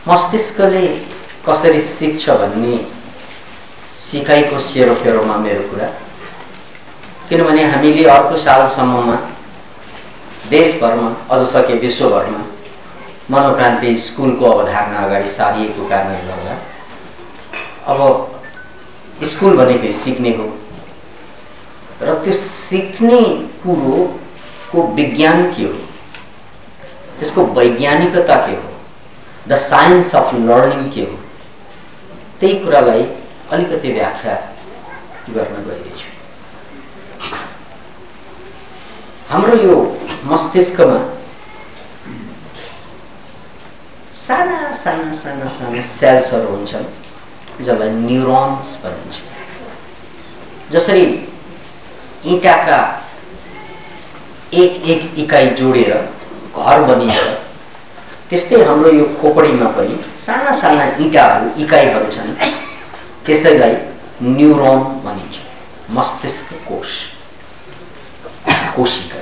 मस्तिष्कले कसरी सिक्छ भन्ने सिकाइको सेरोफेरोमा मेरो कुरा। किनभने हामीले अर्को सालसम्ममा देशभरमा अझ सके विश्वभरमा मनोक्रान्ति स्कुलको अवधारणा अगाडि सारिएको कारणले गर्दा अब स्कुल भनेको सिक्ने हो र त्यो सिक्ने कुरोको विज्ञान के हो, त्यसको वैज्ञानिकता के हो, द साइन्स अफ लर्निङ के हो, त्यही कुरालाई अलिकति व्याख्या गर्न गइरहेछु। हाम्रो यो मस्तिष्कमा साना साना साना साना सेल्सहरू हुन्छन् जसलाई न्युरोन्स भनिन्छ। जसरी इँटाका एक एक इकाइ जोडेर घर बनिन्छ, त्यस्तै हाम्रो यो खोपडीमा पनि साना साना इँटाहरू इकाइहरू छन्, त्यसैलाई न्युरोन भनिन्छ। मस्तिष्क कोश, कोशिका।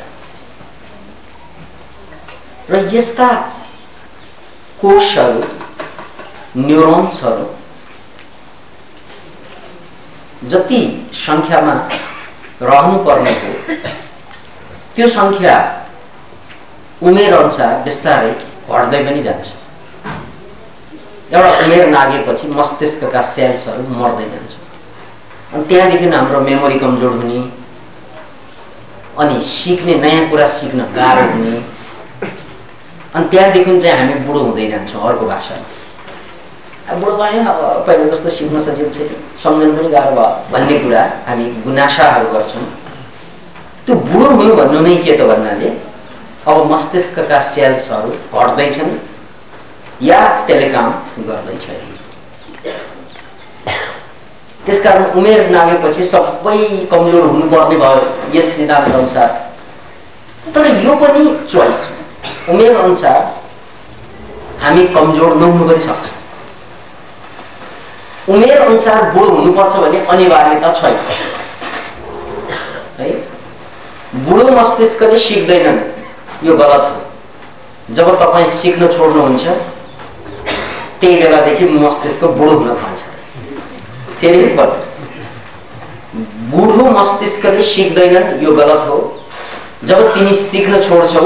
र यस्ता कोशहरू, न्युरोन्सहरू जति संख्यामा रहनुपर्ने हो त्यो संख्या उमेर अनुसार बिस्तारै घट्दै पनि जान्छ। एउटा उमेर नागेपछि मस्तिष्कका सेल्सहरू मर्दै जान्छ, अनि त्यहाँदेखि हाम्रो मेमोरी कमजोर हुने, अनि सिक्ने नयाँ कुरा सिक्न गाह्रो हुने, अनि त्यहाँदेखि चाहिँ हामी बुढो हुँदै जान्छौँ। अर्को भाषा अब बुढो भयो, अब पहिला जस्तो सिक्न सजिलो छैन, सम्झनु पनि गाह्रो भयो भन्ने कुरा हामी गुनासाहरू गर्छौँ। त्यो बुढो हुनु भन्नु नै के त भन्नाले अब मस्तिष्कका सेल्सहरू घट्दैछन् या त्यसले काम गर्दैछन्। त्यसकारण उमेर नागेपछि सबै कमजोर हुनुपर्ने भयो यस सिद्धान्त अनुसार। तर यो पनि चोइस हो, उमेर अनुसार हामी कमजोर नहुनु पनि सक्छ। उमेर अनुसार बुढो हुनुपर्छ भन्ने अनिवार्यता छैन है। बुढो मस्तिष्कले सिक्दैनन्, यो गलत हो। जब तपाईँ सिक्न छोड्नुहुन्छ त्यही बेलादेखि मस्तिष्क बुढो हुन थाल्छ। फेरि बुढो मस्तिष्कले सिक्दैनन्, यो गलत हो। जब तिमी सिक्न छोड्छौ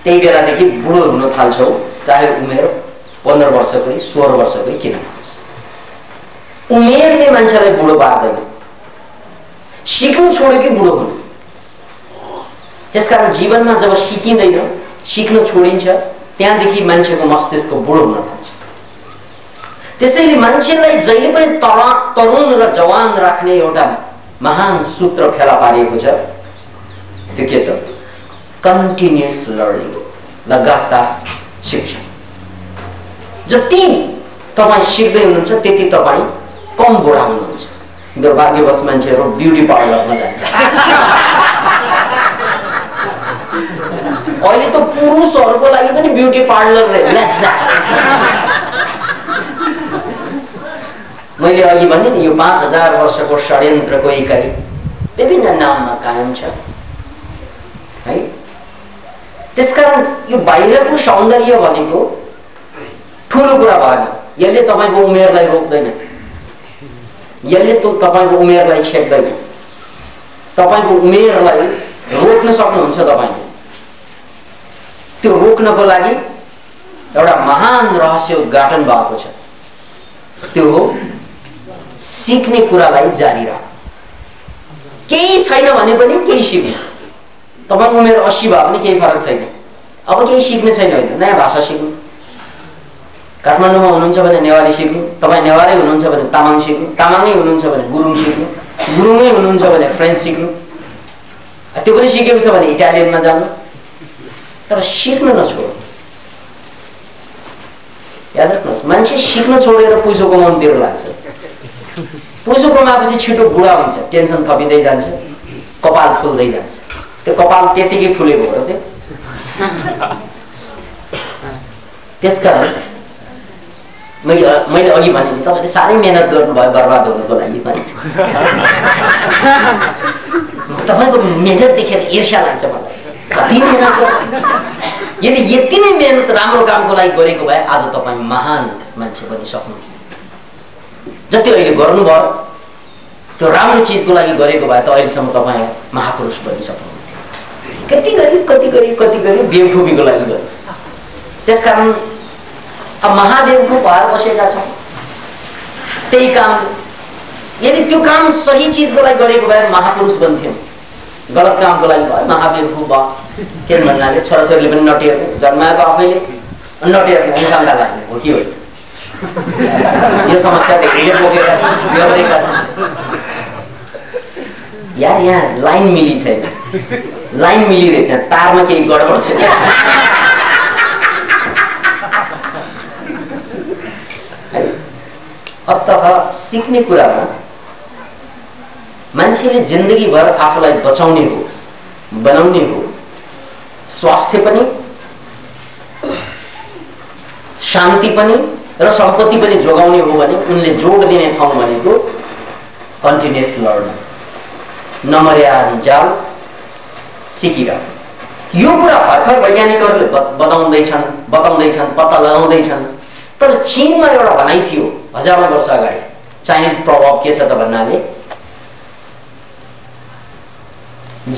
त्यही बेलादेखि बुढो हुन थाल्छौ, चाहे उमेर 15 वर्षकै 16 वर्षकै किन नहोस्। उमेरले मान्छेलाई बुढो पार्दैन, सिक्नु छोड्यो कि बुढो हुनु। त्यसकारण जीवनमा जब सिकिँदैन, सिक्न छोडिन्छ, त्यहाँदेखि मान्छेको मस्तिष्क बुढो हुन थाल्छ। त्यसैले मान्छेलाई जहिले पनि तरुण र जवान राख्ने एउटा महान सूत्र फेला पारिएको छ। त्यो के त? कन्टिन्युअस लर्निङ, लगातार शिक्षण। जति तपाईँ सिक्दै हुनुहुन्छ त्यति तपाईँ कम बुढा हुनुहुन्छ। दुर्भाग्यवश मान्छेहरू ब्युटी पार्लरमा जान्छ। अहिले त पुरुषहरूको लागि पनि ब्युटी पार्लर लज्जा। मैले अघि भने नि यो 5000 वर्षको षड्यन्त्रको इकाइ विभिन्न नाममा कायम छ है। त्यसकारण यो बाहिरको सौन्दर्य भनेको ठुलो कुरा भएन। यसले तपाईँको उमेरलाई रोक्दैन, यसले तपाईँको उमेरलाई छेक्दैन। तपाईँको उमेरलाई रोक्न सक्नुहुन्छ तपाईँले। त्यो रोक्नको लागि एउटा महान रहस्य उद्घाटन भएको छ। त्यो हो सिक्ने कुरालाई जारी राख। केही छैन भने पनि केही सिक्नु। तपाईको उमेर 80 भए पनि केही फरक छैन। अब केही सिक्ने छैन होइन, नयाँ भाषा सिक्नु। काठमाडौँमा हुनुहुन्छ भने नेवारी सिक्नु, तपाईँ नेवारै हुनुहुन्छ भने तामाङ सिक्नु, तामाङै हुनुहुन्छ भने गुरुङ सिक्नु, गुरुङै हुनुहुन्छ भने फ्रेन्च सिक्नु, त्यो पनि सिकेको छ भने इटालियनमा जानु। तर सिक्न नछोड्नु। याद राख्नुहोस्, मान्छे सिक्न छोडेर पैसा कमाउनुतिर लाग्छ। पैसा कमाएपछि छिटो बुढा हुन्छ, टेन्सन थपिँदै जान्छ, कपाल फुल्दै जान्छ। त्यो कपाल त्यतिकै फुलेको हो र त्यो। त्यसकारण मैले अघि भने नि तपाईँले साह्रै मेहनत गर्नुभयो बर्बाद हुनुको लागि पनि। तपाईँको मेहनत देखेर ईर्ष्या लाग्छ मलाई। कति मेहनत गर्नु। यदि यति नै मेहनत राम्रो कामको लागि गरेको भए आज तपाईँ महान मान्छे बनि सक्नुहुन्थ्यो। जति अहिले गर्नुभयो त्यो राम्रो चिजको लागि गरेको भए त अहिलेसम्म तपाईँ महापुरुष बनि सक्नुहुन्थ्यो। कति गरी बेवकुफीको लागि गर्यो। त्यसकारण अब महादेवको भएर बसेका छौँ। त्यही काम यदि त्यो काम सही चिजको लागि गरेको भए महापुरुष बन्थ्यौँ। गलत कामको लागि भयो महादेवको भयो। के भन्नाले छोराछोरीले पनि नटेर्ने, जन्माएको आफैले नटेर्ने हिसाबका लाग्ने हो कि हो। यो समस्या धेरैले बोकेका छन्, बेहोरेका छन्। यार यहाँ लाइन मिली छैन, लाइन मिलिरहेछ, तारमा केही गडबड छ। अब त सिक्ने कुरामा मान्छेले जिन्दगीभर आफूलाई बचाउने हो, बनाउने हो, स्वास्थ्य पनि, शान्ति पनि र सम्पत्ति पनि जोगाउने हो भने उनले जोड दिने ठाउँ भनेको कन्टिन्युअस लर्निङ, नमर्यादा सिकिरह। यो कुरा भर्खर वैज्ञानिकहरूले बताउँदैछन्, पत्ता लगाउँदैछन्। तर चीनमा एउटा भनाइ थियो हजारौं वर्ष अगाडि। चाइनिज प्रभाव के छ त भन्नाले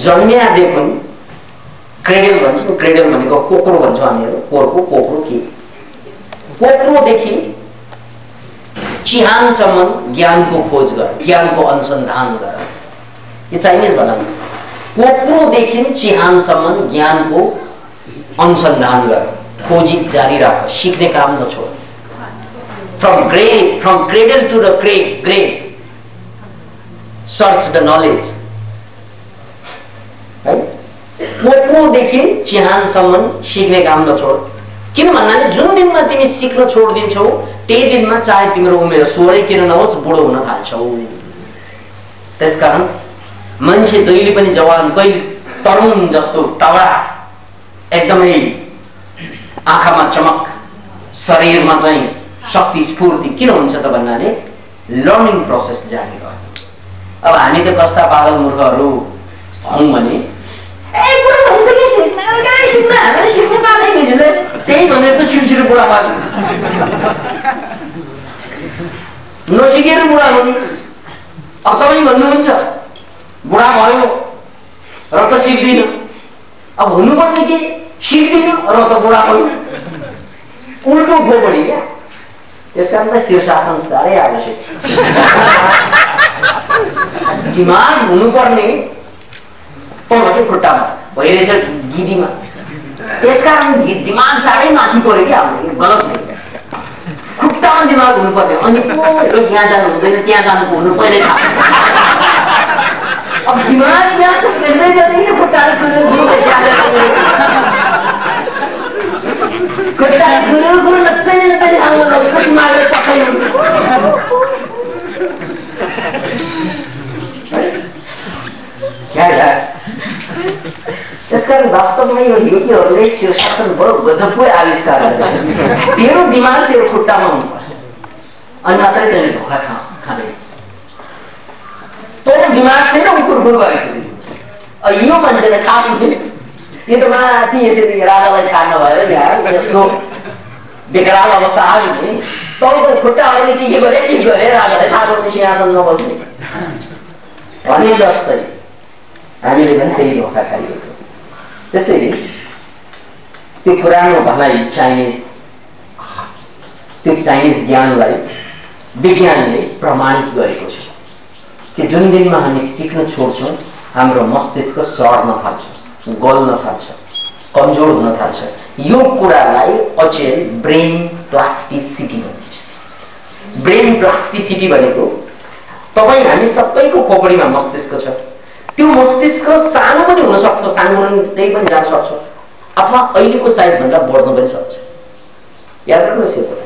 जन्म्यादेखि क्रेडल भन्छ नि, क्रेडल भनेको कोक्रो भन्छौँ हामीहरू, कोरको कोक्रो के कोक्रोदेखि चिहानसम्म ज्ञानको खोज गर, ज्ञानको अनुसन्धान गर। यो चाइनिज भनाइ। कोक्रोदेखि चिहानसम्म ज्ञानको अनुसन्धान गर, खोजी जारी राख, सिक्ने काम नछोड। From cradle to the grave, search the knowledge. कोक्रोदेखि चिहानसम्म सिक्ने काम नछोड। किन भन्नाले जुन दिनमा तिमी सिक्न छोड्दिन्छौ त्यही दिनमा चाहे तिम्रो उमेर 16 किन नहोस् बुढो हुन थाल्छौ। त्यसकारण मान्छे जहिले पनि जवान, कहिले तरुण जस्तो तगडा, एकदमै आँखामा चमक, शरीरमा चाहिँ शक्ति स्फूर्ति किन हुन्छ त भन्नाले लर्निङ प्रोसेस जारी रह्यो। अब हामी त कस्ता पागल मूर्खहरू हौं भने त्यही भनेर त छिटो बुढा भयो, नसिकेर बुढा हो नि। अब तपाईँ भन्नुहुन्छ बुढा भयो र त सिक्दिन, अब हुनुपर्ने के सिक्दिन र त बुढा भयो, उल्टो खोपडी क्या। त्यसकारण त शीर्षासन साह्रै आवश्यक। दिमाग हुनुपर्ने तलकै खुट्टामा भइरहेछ, गिदीमा। त्यसकारण दिमाग साह्रै माथि पऱ्यो क्या हाम्रो, गलत भयो। खुट्टामा दिमाग हुनुपर्ने, अनि यहाँ जानु हुँदैन, त्यहाँ जानुको हुनु पहिले थाहा। अब दिमाग यहाँ त फेर्दै जाँदैन, खुट्टाले गुरु नच्दैन दिमागले पक्कै हुन्छ। त्यसकारण वास्तवमा यो योगीहरूले शीर्षासन बडो गजबको आविष्कार गरेका छन्। तेरो दिमाग तेरो खुट्टामा हुनु पर्छ, अनि मात्रै त्यसले धोका खाँदैछ। तँको दिमाग छैन, उकुर गरेको छ। यो मान्छेले थाहा पुग्दैन। यो त माथि यसरी राजालाई थाहा नभएर यहाँ यस्तो बेकराल अवस्था आयो नि। तँको खुट्टाहरूले के गरे राजालाई थाहा पर्ने, सिंहासन नबस्ने भने जस्तै हामीले पनि त्यही धोका खाइएको। त्यसैले त्यो पुरानो भनाइ त्यो चाइनिज ज्ञानलाई विज्ञानले प्रमाणित गरेको छ कि जुन दिनमा हामी सिक्न छोड्छौँ हाम्रो मस्तिष्क सड्न थाल्छ, गल्न थाल्छ, कमजोर हुन थाल्छ। यो कुरालाई अचेल ब्रेन प्लास्टिसिटी भनिन्छ। ब्रेन प्लास्टिसिटी भनेको तपाईँ हामी सबैको खोपडीमा मस्तिष्क छ। त्यो मस्तिष्क सानो पनि हुन सक्छ, सानोदेखि पनि जान सक्छ, अथवा अहिलेको साइज भन्दा बढ्न पनि सक्छ। याद राख्नुहोस् यो कुरा,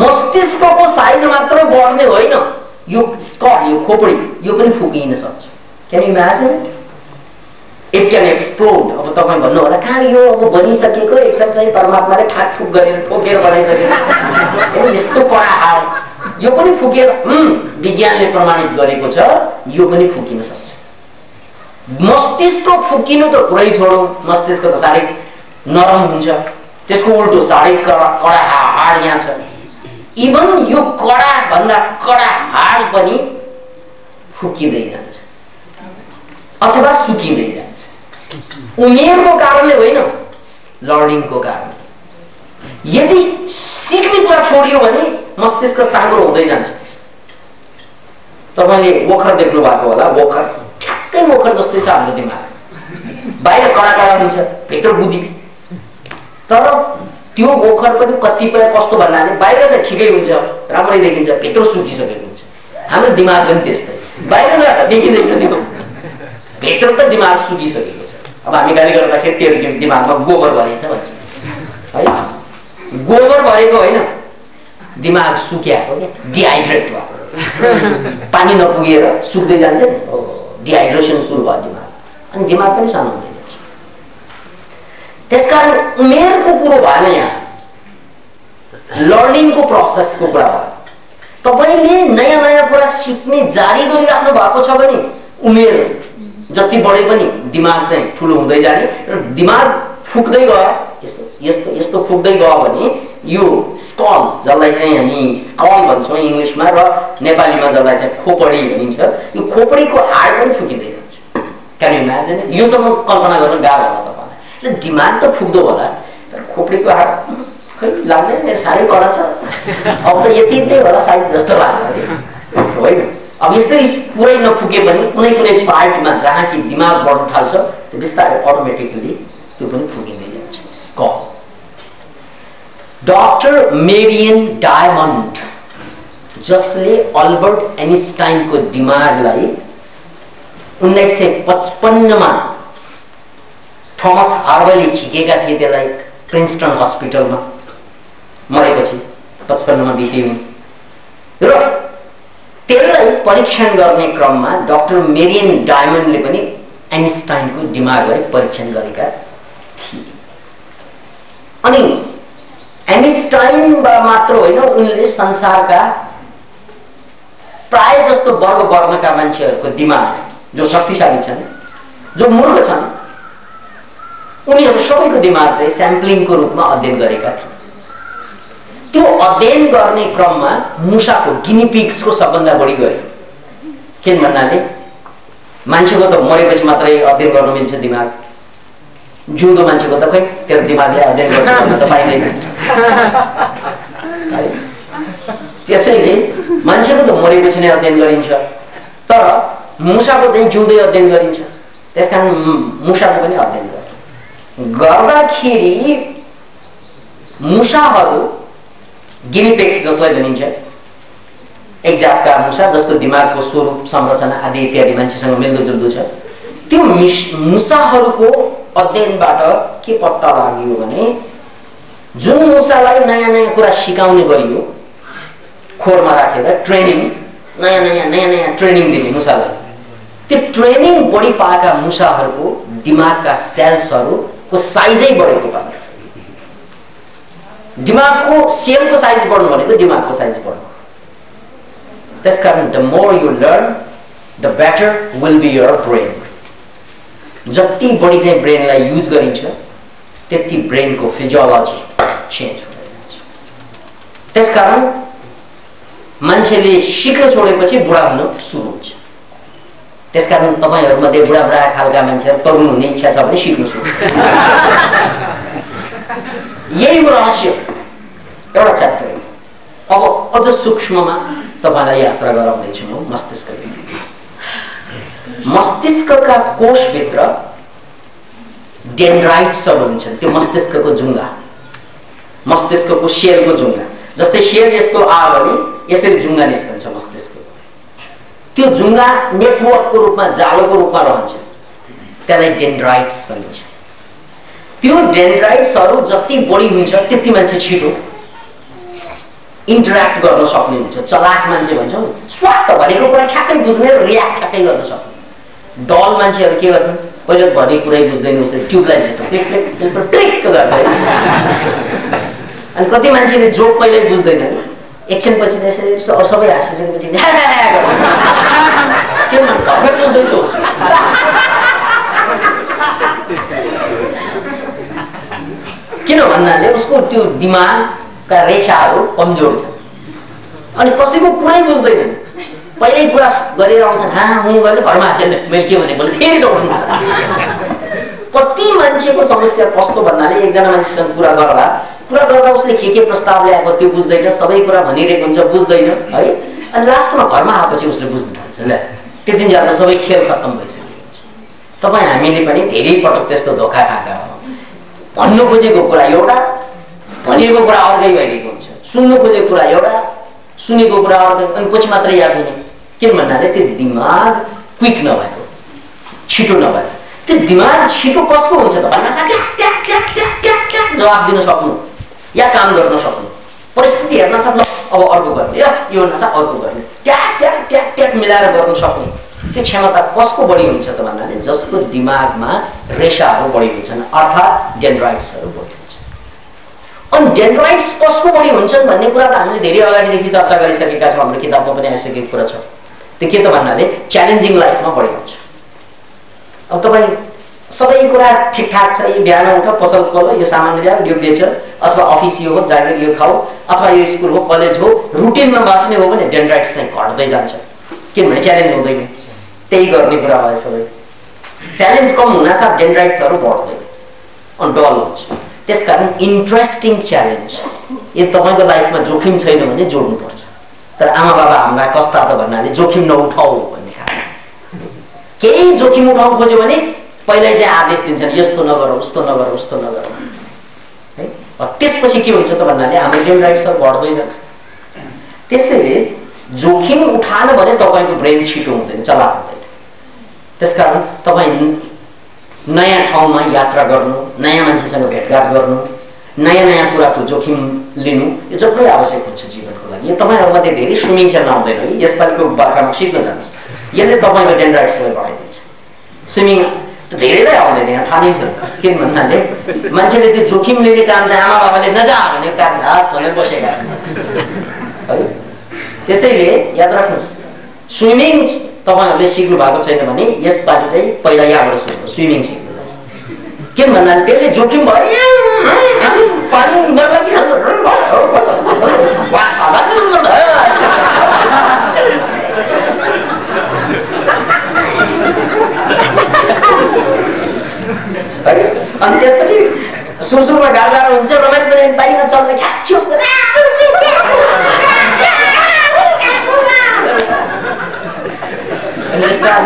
मस्तिष्कको साइज मात्र बढ्ने होइन, यो स्कल, यो खोपडी यो पनि फुकिन सक्छ। Can you imagine? It can explode. अब तपाईँ भन्नु होला कहाँ यो अब बनिसकेको एकदम चाहिँ परमात्माले ठाकठुक गरेर ठोकेर बनाइसकेको यस्तो कडा हाल, यो पनि फुकेर विज्ञानले प्रमाणित गरेको छ, यो पनि फुकिन सक्छ। मस्तिष्क फुकिनु त कुरै छोडौँ, मस्तिष्क त साह्रै नरम हुन्छ, त्यसको उल्टो साह्रै कडा हाड यहाँ छ। इभन यो कडा भन्दा कडा हाड पनि फुकिँदै जान्छ अथवा सुकिँदै जान्छ। उमेरको कारणले होइन, लर्निङको कारणले। यदि सिक्ने कुरा छोडियो भने मस्तिष्क साँगुरो हुँदै जान्छ। तपाईले ओखर देख्नु भएको होला, ओखर ठ्याक्कै ओखर जस्तै छ हाम्रो दिमाग। बाहिर कडा कडा हुन्छ, भित्र बुद्धि। तर त्यो ओखर पनि कतिपय कस्तो भन्नाले बाहिर चाहिँ ठिकै हुन्छ, राम्रै देखिन्छ, भित्र सुकिसकेको हुन्छ। हाम्रो दिमाग पनि त्यस्तै, बाहिर चाहिँ देखिँदैन, त्यो भित्र त दिमाग सुकिसकेको छ। अब हामी गाली गर्दाखेरि त्यो दिमागमा गोबर भरेछ भन्छ है। गोबर भरेको होइन, दिमाग सुक्याएको क्या, डिहाइड्रेट भयो। पानी नपुगेर सुक्दै जान्छ नि, डिहाइड्रेसन सुरु भयो दिमाग, अनि दिमाग पनि सानो हुँदै जान्छ। त्यसकारण उमेरको कुरो भएन, यहाँ लर्निङको प्रोसेसको कुरा भयो। तपाईले नयाँ नयाँ कुरा सिक्ने जारी गरिराख्नु भएको छ भने उमेर जति बढे पनि दिमाग चाहिँ ठुलो हुँदै जाने र दिमाग फुक्दै गयो, यस्तो यस्तो फुक्दै गयो भने यो स्कल, जसलाई चाहिँ हामी स्कल भन्छौँ इङ्ग्लिसमा र नेपालीमा जसलाई चाहिँ खोपडी भनिन्छ, यो खोपडीको हाड पनि फुकिँदै जान्छ। Can you imagine? योसम्म कल्पना गर्न गाह्रो होला तपाईँलाई। दिमाग त फुक्दो होला, तर खोपडीको हाड खै लाग्दैन, साह्रै कडा छ, अब त यति नै होला सायद जस्तो लाग्छ होइन। अब यस्तै पुरै नफुके पनि कुनै कुनै पार्टमा जहाँ कि दिमाग बढ्न थाल्छ, त्यो बिस्तारै अटोमेटिकली त्यो पनि फुकिँदै जान्छ। स्कल। डक्टर मेरियन डायमन्ड, जसले अल्बर्ट आइन्स्टाइनको दिमागलाई 1955 मा थोमस हार्वेले झिकेका थिए, त्यसलाई प्रिन्सटन हस्पिटलमा मरेपछि 55 मा बित्यो। र त्यसलाई परीक्षण गर्ने क्रममा डक्टर मेरियन डायमन्डले पनि आइन्स्टाइनको दिमागलाई परीक्षण गरेका थिए। अनि आइन्स्टाइनबाट मात्र होइन, उनले संसारका प्राय जस्तो वर्ग वर्णका मान्छेहरूको दिमाग जो शक्तिशाली छन्, जो मूर्ख छन्, उनीहरू सबैको दिमाग चाहिँ स्याम्पलिङको रूपमा अध्ययन गरेका थिए। त्यो अध्ययन गर्ने क्रममा मुसाको गिनीपिग्सको सबभन्दा बढी गरे। किन भन्नाले मान्छेको त मरेपछि मात्रै अध्ययन गर्न मिल्छ दिमाग, जिउँदो मान्छेको त खै त्यो दिमागले अध्ययन गर्छ भन्न त पाइँदैन। त्यसैले मान्छेको त मरेपछि नै अध्ययन गरिन्छ, तर मुसाको चाहिँ जिउँदै अध्ययन गरिन्छ। त्यसकारण मुसाको पनि अध्ययन गर्दाखेरि मुसाहरू गिनीपिग्स जसलाई भनिन्छ, एक जातका मुसा जसको दिमागको स्वरूप संरचना आदि इत्यादि मान्छेसँग मिल्दोजुल्दो छ, त्यो मुसाहरूको अध्ययनबाट के पत्ता लाग्यो भने जुन मुसालाई नयाँ नयाँ कुरा सिकाउने गरियो, खोरमा राखेर ट्रेनिङ, नयाँ नयाँ ट्रेनिङ दिने मुसालाई, त्यो ट्रेनिङ बढी पाएका मुसाहरूको दिमागका सेल्सहरूको साइजै बढेको पायो। दिमागको सेलको साइज बढ्नु भनेको दिमागको साइज बढ्नु। त्यसकारण the more you learn the better will be your brain. जति बढी चाहिँ ब्रेनलाई युज गरिन्छ त्यति ब्रेनको फिजियोलोजी चेन्ज हुँदै जान्छ। त्यसकारण मान्छेले सिक्न छोडेपछि बुढा हुन सुरु हुन्छ। त्यसकारण तपाईहरुमध्ये बुढा खालका मान्छेहरु तरुण हुने इच्छा छ भने सिक्नु सुरु। यही हो रहस्य एउटा च्याप्टर। अब अझ सूक्ष्ममा तपाईलाई यात्रा गराउँदैछु म मस्तिष्कभित्र। मस्तिष्कका कोषभित्र डेन्ड्राइट्सहरु हुन्छन्। त्यो मस्तिष्कको जुङ्गा, मस्तिष्कको सेलको जुङ्गा। जस्तै सेल यस्तो आयो भने यसरी जुङ्गा निस्कन्छ मस्तिष्कको। त्यो जुङ्गा नेटवर्कको रूपमा, जालोको रूपमा रहन्छ। त्यसलाई डेन्ड्राइट्स भनिन्छ। त्यो डेन्ड्राइट्सहरु जति बढी हुन्छ त्यति मान्छे छिटो इन्टर्याक्ट गर्न सक्ने हुन्छ। चलाक मान्छे भन्छौं, स्वाट भनेको कुरा ठ्याक्कै बुझ्ने र रियाक्ट ठ्याक्कै गर्न सक्ने। डल मान्छेहरु के गर्छन्, पहिले भने कुरै बुझ्दैन, उसले ट्युबलाइट जस्तो क्लिक क्लिक क्लिक गर्छ। अनि कति मान्छेले जोक पहिल्यै बुझ्दैन, एकछिन पछि त्यसरी सबै हाँसिसकेपछि के भन्न बुझ्दैछ उसले। किन भन्नाले उसको त्यो दिमागका रेसाहरू कमजोर छन् अनि कसैको कुरै बुझ्दैनन्। पहिल्यै कुरा गरेर आउँछन्, हाँ हुँ गरेर घरमा हातले मैले के भनेको भने फेरि डोर्नु। कति मान्छेको समस्या कस्तो भन्नाले एकजना मान्छेसँग कुरा गर्दा उसले के प्रस्ताव ल्याएको त्यो बुझ्दैन, सबै कुरा भनिरहेको हुन्छ बुझ्दैन है। अनि लास्टमा घरमा आएपछि उसले बुझ्न थाल्छ, ल त्यतिन्जेलमा सबै खेल खत्तम भइसक्यो। तपाईँ हामीले पनि धेरै पटक त्यस्तो धोका खाएका हौँ। भन्नु खोजेको कुरा एउटा, भनेको कुरा अर्कै भइरहेको हुन्छ। सुन्नु खोजेको कुरा एउटा, सुनेको कुरा अर्कै, अनि पछि मात्रै याद हुने। किन भन्नाले त्यो दिमाग क्विक नभएको, छिटो नभएको। त्यो दिमाग छिटो कसको हुन्छ त भन्दा जवाफ दिन सक्नु या काम गर्न सक्नु, परिस्थिति हेर्न साथ ल अब अर्को गर्ने, यो हेर्न साथ अर्को गर्ने, ट्याक मिलाएर गर्न सक्ने त्यो क्षमता कसको बढी हुन्छ त भन्नाले जसको दिमागमा रेसाहरू बढी हुन्छन्, अर्थात् डेन्ड्राइट्सहरू बढी हुन्छ। अनि डेन्ड्राइट्स कसको बढी हुन्छन् भन्ने कुरा त हामीले धेरै अगाडिदेखि चर्चा गरिसकेका छौँ, हाम्रो किताबमा पनि आइसकेको कुरा छ। त्यो के त भन्नाले च्यालेन्जिङ लाइफमा बढी हुन्छ। अब तपाईँ सबै कुरा ठिकठाक छ, यो बिहान उठ पसल खोल, यो सामान ल्याऊ, यो बेच, अथवा अफिस यो हो, जागिर यो खाऊ, अथवा यो स्कुल हो, कलेज हो, रुटिनमा बाँच्ने हो भने डेन्ड्राइट्स चाहिँ घट्दै जान्छ। किनभने च्यालेन्ज हुँदैन। त्यही गर्ने कुरा भयो सबै। च्यालेन्ज कम हुनासाथ डेन्ड्राइट्सहरू बढ्दैन अनि डल हुन्छ। त्यसकारण इन्ट्रेस्टिङ च्यालेन्ज यदि तपाईँको लाइफमा जोखिम छैन भने जोड्नुपर्छ। तर आमा बाबा हामीलाई कस्ता त भन्नाले जोखिम नउठाऊ भन्ने खालको। केही जोखिम उठाउनु खोज्यो भने पहिल्यै चाहिँ आदेश दिन्छन्, यस्तो नगर उस्तो नगर उस्तो नगर है। त्यसपछि के हुन्छ त भन्नाले हाम्रो डेन्ड्राइट्सहरू बढ्दै जान्छ। त्यसैले जोखिम उठान भने तपाईँको ब्रेन छिटो हुँदैन, चलाक हुँदैन। त्यसकारण तपाईँ नयाँ ठाउँमा यात्रा गर्नु, नयाँ मान्छेसँग भेटघाट गर्नु, नयाँ कुराको जोखिम लिनु यो जबै आवश्यक हुन्छ जीवनको लागि। यो तपाईँहरूमध्ये धेरै स्विमिङ खेल्न आउँदैन है, यसपालिको बर्खामा सिक्न जानुहोस्। यसले तपाईँको डेन्ड्राइट्सलाई बढाइदिन्छ। स्विमिङ धेरैलाई आउँदैन, यहाँ थाहा नै छ। किन भन्नाले मान्छेले त्यो जोखिम लिने काम चाहिँ आमा बाबाले नजा भने काम घाँस भनेर बसेका छन् है। त्यसैले याद राख्नुहोस्, स्विमिङ तपाईँहरूले सिक्नु भएको छैन भने यसपालि चाहिँ पहिला यहाँबाट सुन्नु, स्विमिङ सिक्नु। किन भन्नाले त्यसले जोखिम भयो पानी अनि त्यसपछि सुरुमा गाह्रो हुन्छ, रमाइलो पनि पानीमा चल्दा ख्याप्छु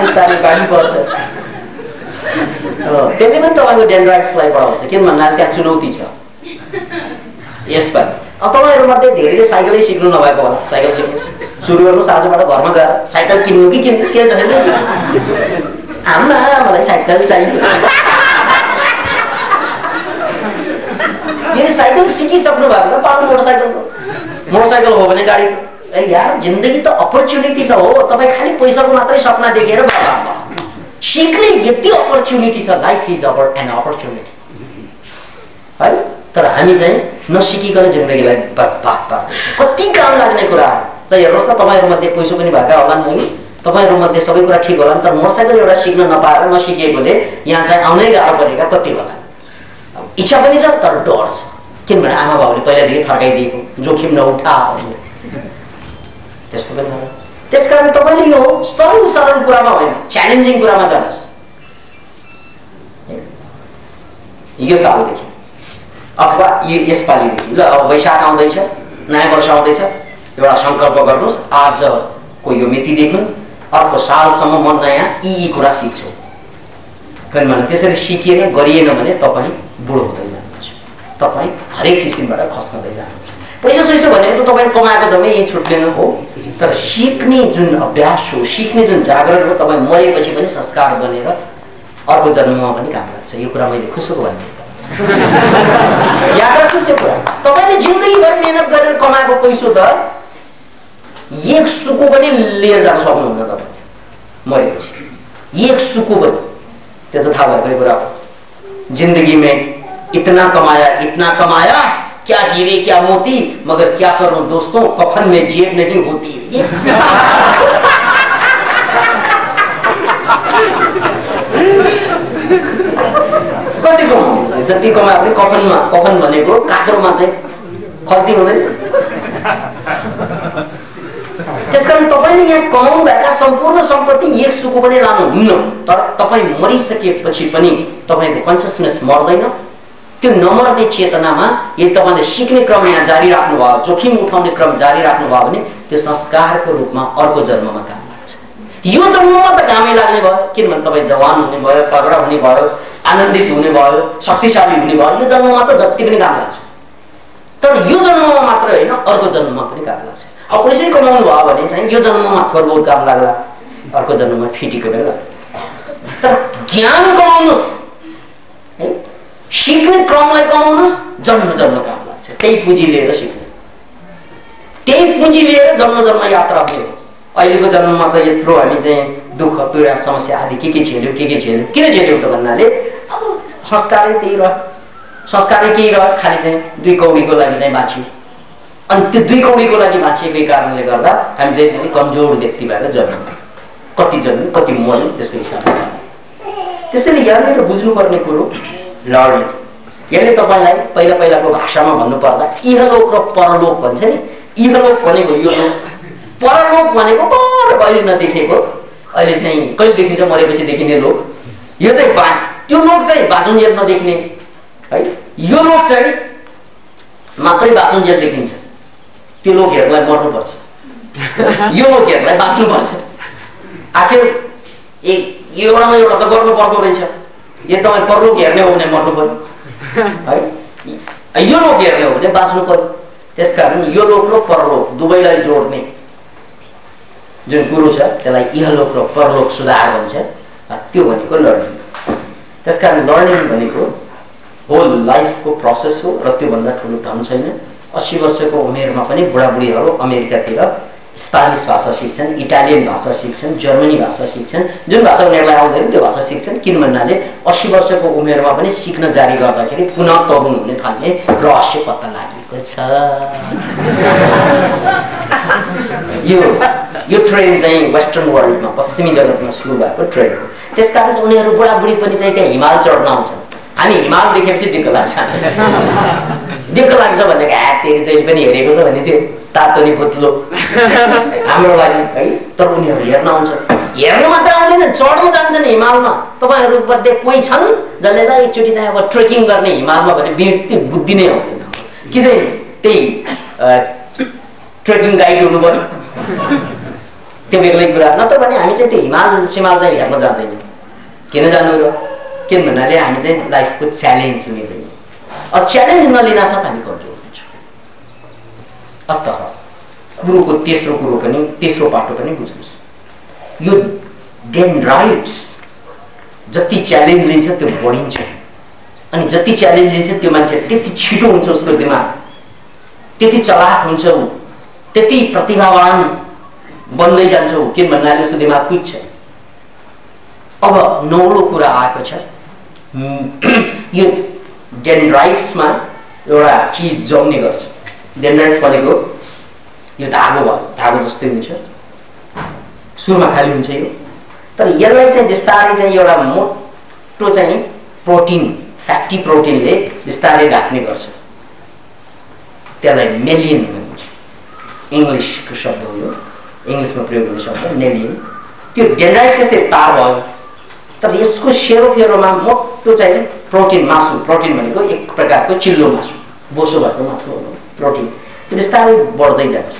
निस्तारी गाडी पर्छ। त्यसले पनि तपाईँको डेन्ड्राइट्सलाई बढाउँछ। किन भन्नाले त्यहाँ चुनौती छ यसपालि। अब तपाईँहरूमध्ये धेरैले साइकलै सिक्नु नभएको होला, साइकल सिक्नु सुरु गर्नुहोस् आजबाट। घरमा गएर साइकल किन्नु कि किन्नु के छैन, आमा मलाई साइकल चाहियो। यदि साइकल सिकिसक्नु भएको त पाउनु मोटरसाइकल हो भने गाडी। ए यार जिन्दगी त अपर्च्युनिटी त हो, तपाईँ खालि पैसाको मात्रै सपना देखेर बर्बाद भयो। सिक्ने यति अपर्च्युनिटी छ, लाइफ इज एन अपर्च्युनिटी है। तर हामी चाहिँ नसिकिकन जिन्दगीलाई बर्बाद पार्छ। कति काम लाग्ने कुराहरू त हेर्नुहोस् न, तपाईँहरूमध्ये पैसा पनि भएका होलान् है, तपाईँहरूमध्ये सबै कुरा ठिक होला, तर मोटरसाइकल एउटा सिक्न नपाएर नसिकेकोले यहाँ चाहिँ आउनै गाह्रो परेका कति होला। इच्छा पनि छ तर डर छ। किनभने आमा बाउले पहिलादेखि थर्काइदिएको जोखिम नउठा भन्ने त्यस्तो पनि होला। त्यसकारण तपाईँले यो सरल कुरामा होइन, च्यालेन्जिङ कुरामा जानुहोस्। यो सालदेखि अथवा यसपालिदेखि ल, अब वैशाख आउँदैछ, नयाँ वर्ष आउँदैछ, एउटा सङ्कल्प गर्नुहोस् आजको यो मितिदेखि अर्को सालसम्म म नयाँ यी कुरा सिक्छु। किनभने त्यसरी सिकिएन गरिएन भने तपाईँ बुढो हुँदै जानुहुन्छ, तपाईँ हरेक किसिमबाट खस्कँदै जानुहुन्छ। पैसा सैसा भनेको त तपाईँले कमाएको जम्मै यहीँ छुट्लिनु हो, तर सिक्ने जुन अभ्यास हो, सिक्ने जुन जागरण हो, तपाईँ मरेपछि पनि संस्कार बनेर अर्को जन्ममा पनि काम लाग्छ। यो कुरा मैले खुसीको भन्ने याद राख्नुहोस्। यो कुरा तपाईँले जिन्दगीभर मेहनत गरेर कमाएको पैसा त एक सुको पनि लिएर जान सक्नुहुन्न तपाईँ मरेपछि, एक सुको पनि। त्यो त थाहा भएकै कुरा हो। जिंदगी में इतना कमाया क्या हीरे क्या मोती, मगर क्या करूं दोस्तों कफन में जेब नहीं होती। कति जति कमाए पनि कफन भनेको कात्रोमा चाहिँ खल्ती हुँदैन। त्यसकारण तपाईले यहाँ कमाउनु भएका सम्पूर्ण सम्पत्ति एक सुको पनि लानुहुन्न, तर तपाई मरिसकेपछि पनि तपाईको कन्सियसनेस मर्दैन। त्यो नमर्ने चेतनामा यदि तपाईले सिक्ने क्रम यहाँ जारी राख्नु भयो, जोखिम उठाउने क्रम जारी राख्नु भयो भने त्यो संस्कारको रूपमा अर्को जन्ममा काम लाग्छ। यो जन्ममा त कामै लाग्ने भयो, किनभने तपाई जवान हुने भयो, तगडा हुने भयो, आनन्दित हुने भयो, शक्तिशाली हुने भयो। यो जन्ममा त जति पनि काम लाग्छ, तर यो जन्ममा मात्र होइन अर्को जन्ममा पनि काम लाग्छ। अब पैसै कमाउनु भयो भने चाहिँ यो जन्ममा थोर बहुत काम लाग्ला, अर्को जन्ममा फिटिको पनि लाग्ला। तर ज्ञान कमाउनुस् है, सिक्ने क्रमलाई कमाउनुस्, जन्म जन्म काम लाग्छ। त्यही पुँजी लिएर सिक्ने, त्यही पुँजी लिएर जन्म जन्म यात्रा भयो। अहिलेको जन्ममा त यत्रो हामी चाहिँ दुःख पीडा समस्या आदि के झेल्यौँ किन झेल्यौँ त भन्नाले अब संस्कारै त्यही रह्यो, संस्कारै केही रह्यो, खालि चाहिँ 2 कौडीको लागि चाहिँ बाँच्यौँ। अनि त्यो 2 कौडीको लागि बाँचेकै कारणले गर्दा हामी चाहिँ पनि कमजोर व्यक्ति भएर जन्मयौँ। कति जन्म कति मर्यौँ त्यसको हिसाबले। त्यसैले यहाँनिर बुझ्नुपर्ने कुरो लर्निङ। यसले तपाईँलाई पहिलाको भाषामा भन्नुपर्दा इहलोक र परलोक भन्छ नि। इहलोक भनेको यो लोक, परलोक भनेको पर कहिले नदेखेको, अहिले चाहिँ कहिले देखिन्छ मरेपछि देखिने लोक। यो चाहिँ त्यो लोक चाहिँ बाँचुन्जेल नदेखिने है, यो लोक चाहिँ मात्रै बाँचुन्जेल देखिन्छ। त्यो लोक हेर्नलाई मर्नुपर्छ, यो लोक हेर्नलाई बाँच्नुपर्छ। आखिर एउटामा एउटा त गर्नु पर्दो रहेछ। यो तपाईँ परलोक हेर्ने हो भने मर्नु पर्यो है, यो लोक हेर्ने हो भने बाँच्नु पर्यो। त्यसकारण यो लोक र परलोक दुवैलाई जोड्ने जुन कुरो छ त्यसलाई इहलोक र परलोक सुधार भन्छ। त्यो भनेको लर्निङ। त्यसकारण लर्निङ भनेको होल लाइफको प्रोसेस हो र त्योभन्दा ठुलो धन छैन। 80 वर्षको उमेरमा पनि बुढाबुढीहरू अमेरिकातिर स्पेनिस भाषा सिक्छन्, इटालियन भाषा सिक्छन्, जर्मनी भाषा सिक्छन्। जुन भाषा उनीहरूलाई आउँदैन त्यो भाषा सिक्छन्, किन भन्नाले 80 वर्षको उमेरमा पनि सिक्न जारी गर्दाखेरि पुनः तरुण हुने थाल्ने रहस्य पत्ता लागेको छ। यो ट्रेन्ड चाहिँ वेस्टर्न वर्ल्डमा, पश्चिमी जगतमा सुरु भएको ट्रेन्ड हो। त्यसकारण उनीहरू बुढाबुढी पनि चाहिँ त्यहाँ हिमाल चढ्न आउँछन्। हामी हिमाल देखेपछि दिक्क लाग्छ, दिक्क लाग्छ भनेको तेरि जहिले पनि हेरेको त भने त्यो तातो नि पुत्लो हाम्रो लागि है। तर उनीहरू हेर्न आउँछ, हेर्न मात्र आउँदैन, चढ्न जान्छन् हिमालमा। तपाईँहरू मध्ये कोही छन् जसले ल एकचोटि चाहिँ अब ट्रेकिङ गर्ने हिमालमा भने व्यक्ति बुद्धि नै आउँदैन कि चाहिँ त्यही ट्रेकिङ गाइड हुनु पर्यो, त्यो बेग्लै कुरा। नत्र भने हामी चाहिँ त्यो हिमाल सिमाल चाहिँ हेर्न जाँदैन। किन जानु र? किन भन्नाले हामी चाहिँ लाइफको च्यालेन्ज लिँदैन। अब च्यालेन्ज नलिन साथ हामी कमजोर हुन्छौँ। अतः कुरोको तेस्रो पाटो पनि बुझ्नुहोस्। यो डेन्ड्राइट्स जति च्यालेन्ज लिन्छ त्यो बढिन्छ, अनि जति च्यालेन्ज लिन्छ त्यो मान्छे त्यति छिटो हुन्छ, उसको दिमाग त्यति चलाक हुन्छ, त्यति प्रतिभावान बन्दै जान्छ। किन भन्नाले उसको दिमाग क्विक छ। अब नौलो कुरा आएको छ, यो डेन्ड्राइट्समा एउटा चिज जम्ने गर्छ। डेन्ड्राइट्स भनेको यो धागो भयो, धागो जस्तै हुन्छ, सुरुमा खाली हुन्छ यो। तर यसलाई चाहिँ बिस्तारै चाहिँ एउटा मोटो चाहिँ प्रोटिन, फ्याटी प्रोटिनले बिस्तारै ढाक्ने गर्छ। त्यसलाई मेलियन भनिन्छ। इङ्ग्लिसको शब्द हो यो, इङ्ग्लिसमा प्रयोग हुने शब्द मेलियन। त्यो डेन्ड्राइट्स जस्तै तार भयो, तर यसको सेरोफेरोमा मोटो चाहिँ प्रोटिन, मासु। प्रोटिन भनेको एक प्रकारको चिल्लो मासु, बोसो भएको मासु हो प्रोटिन। त्यो बिस्तारै बढ्दै जान्छ,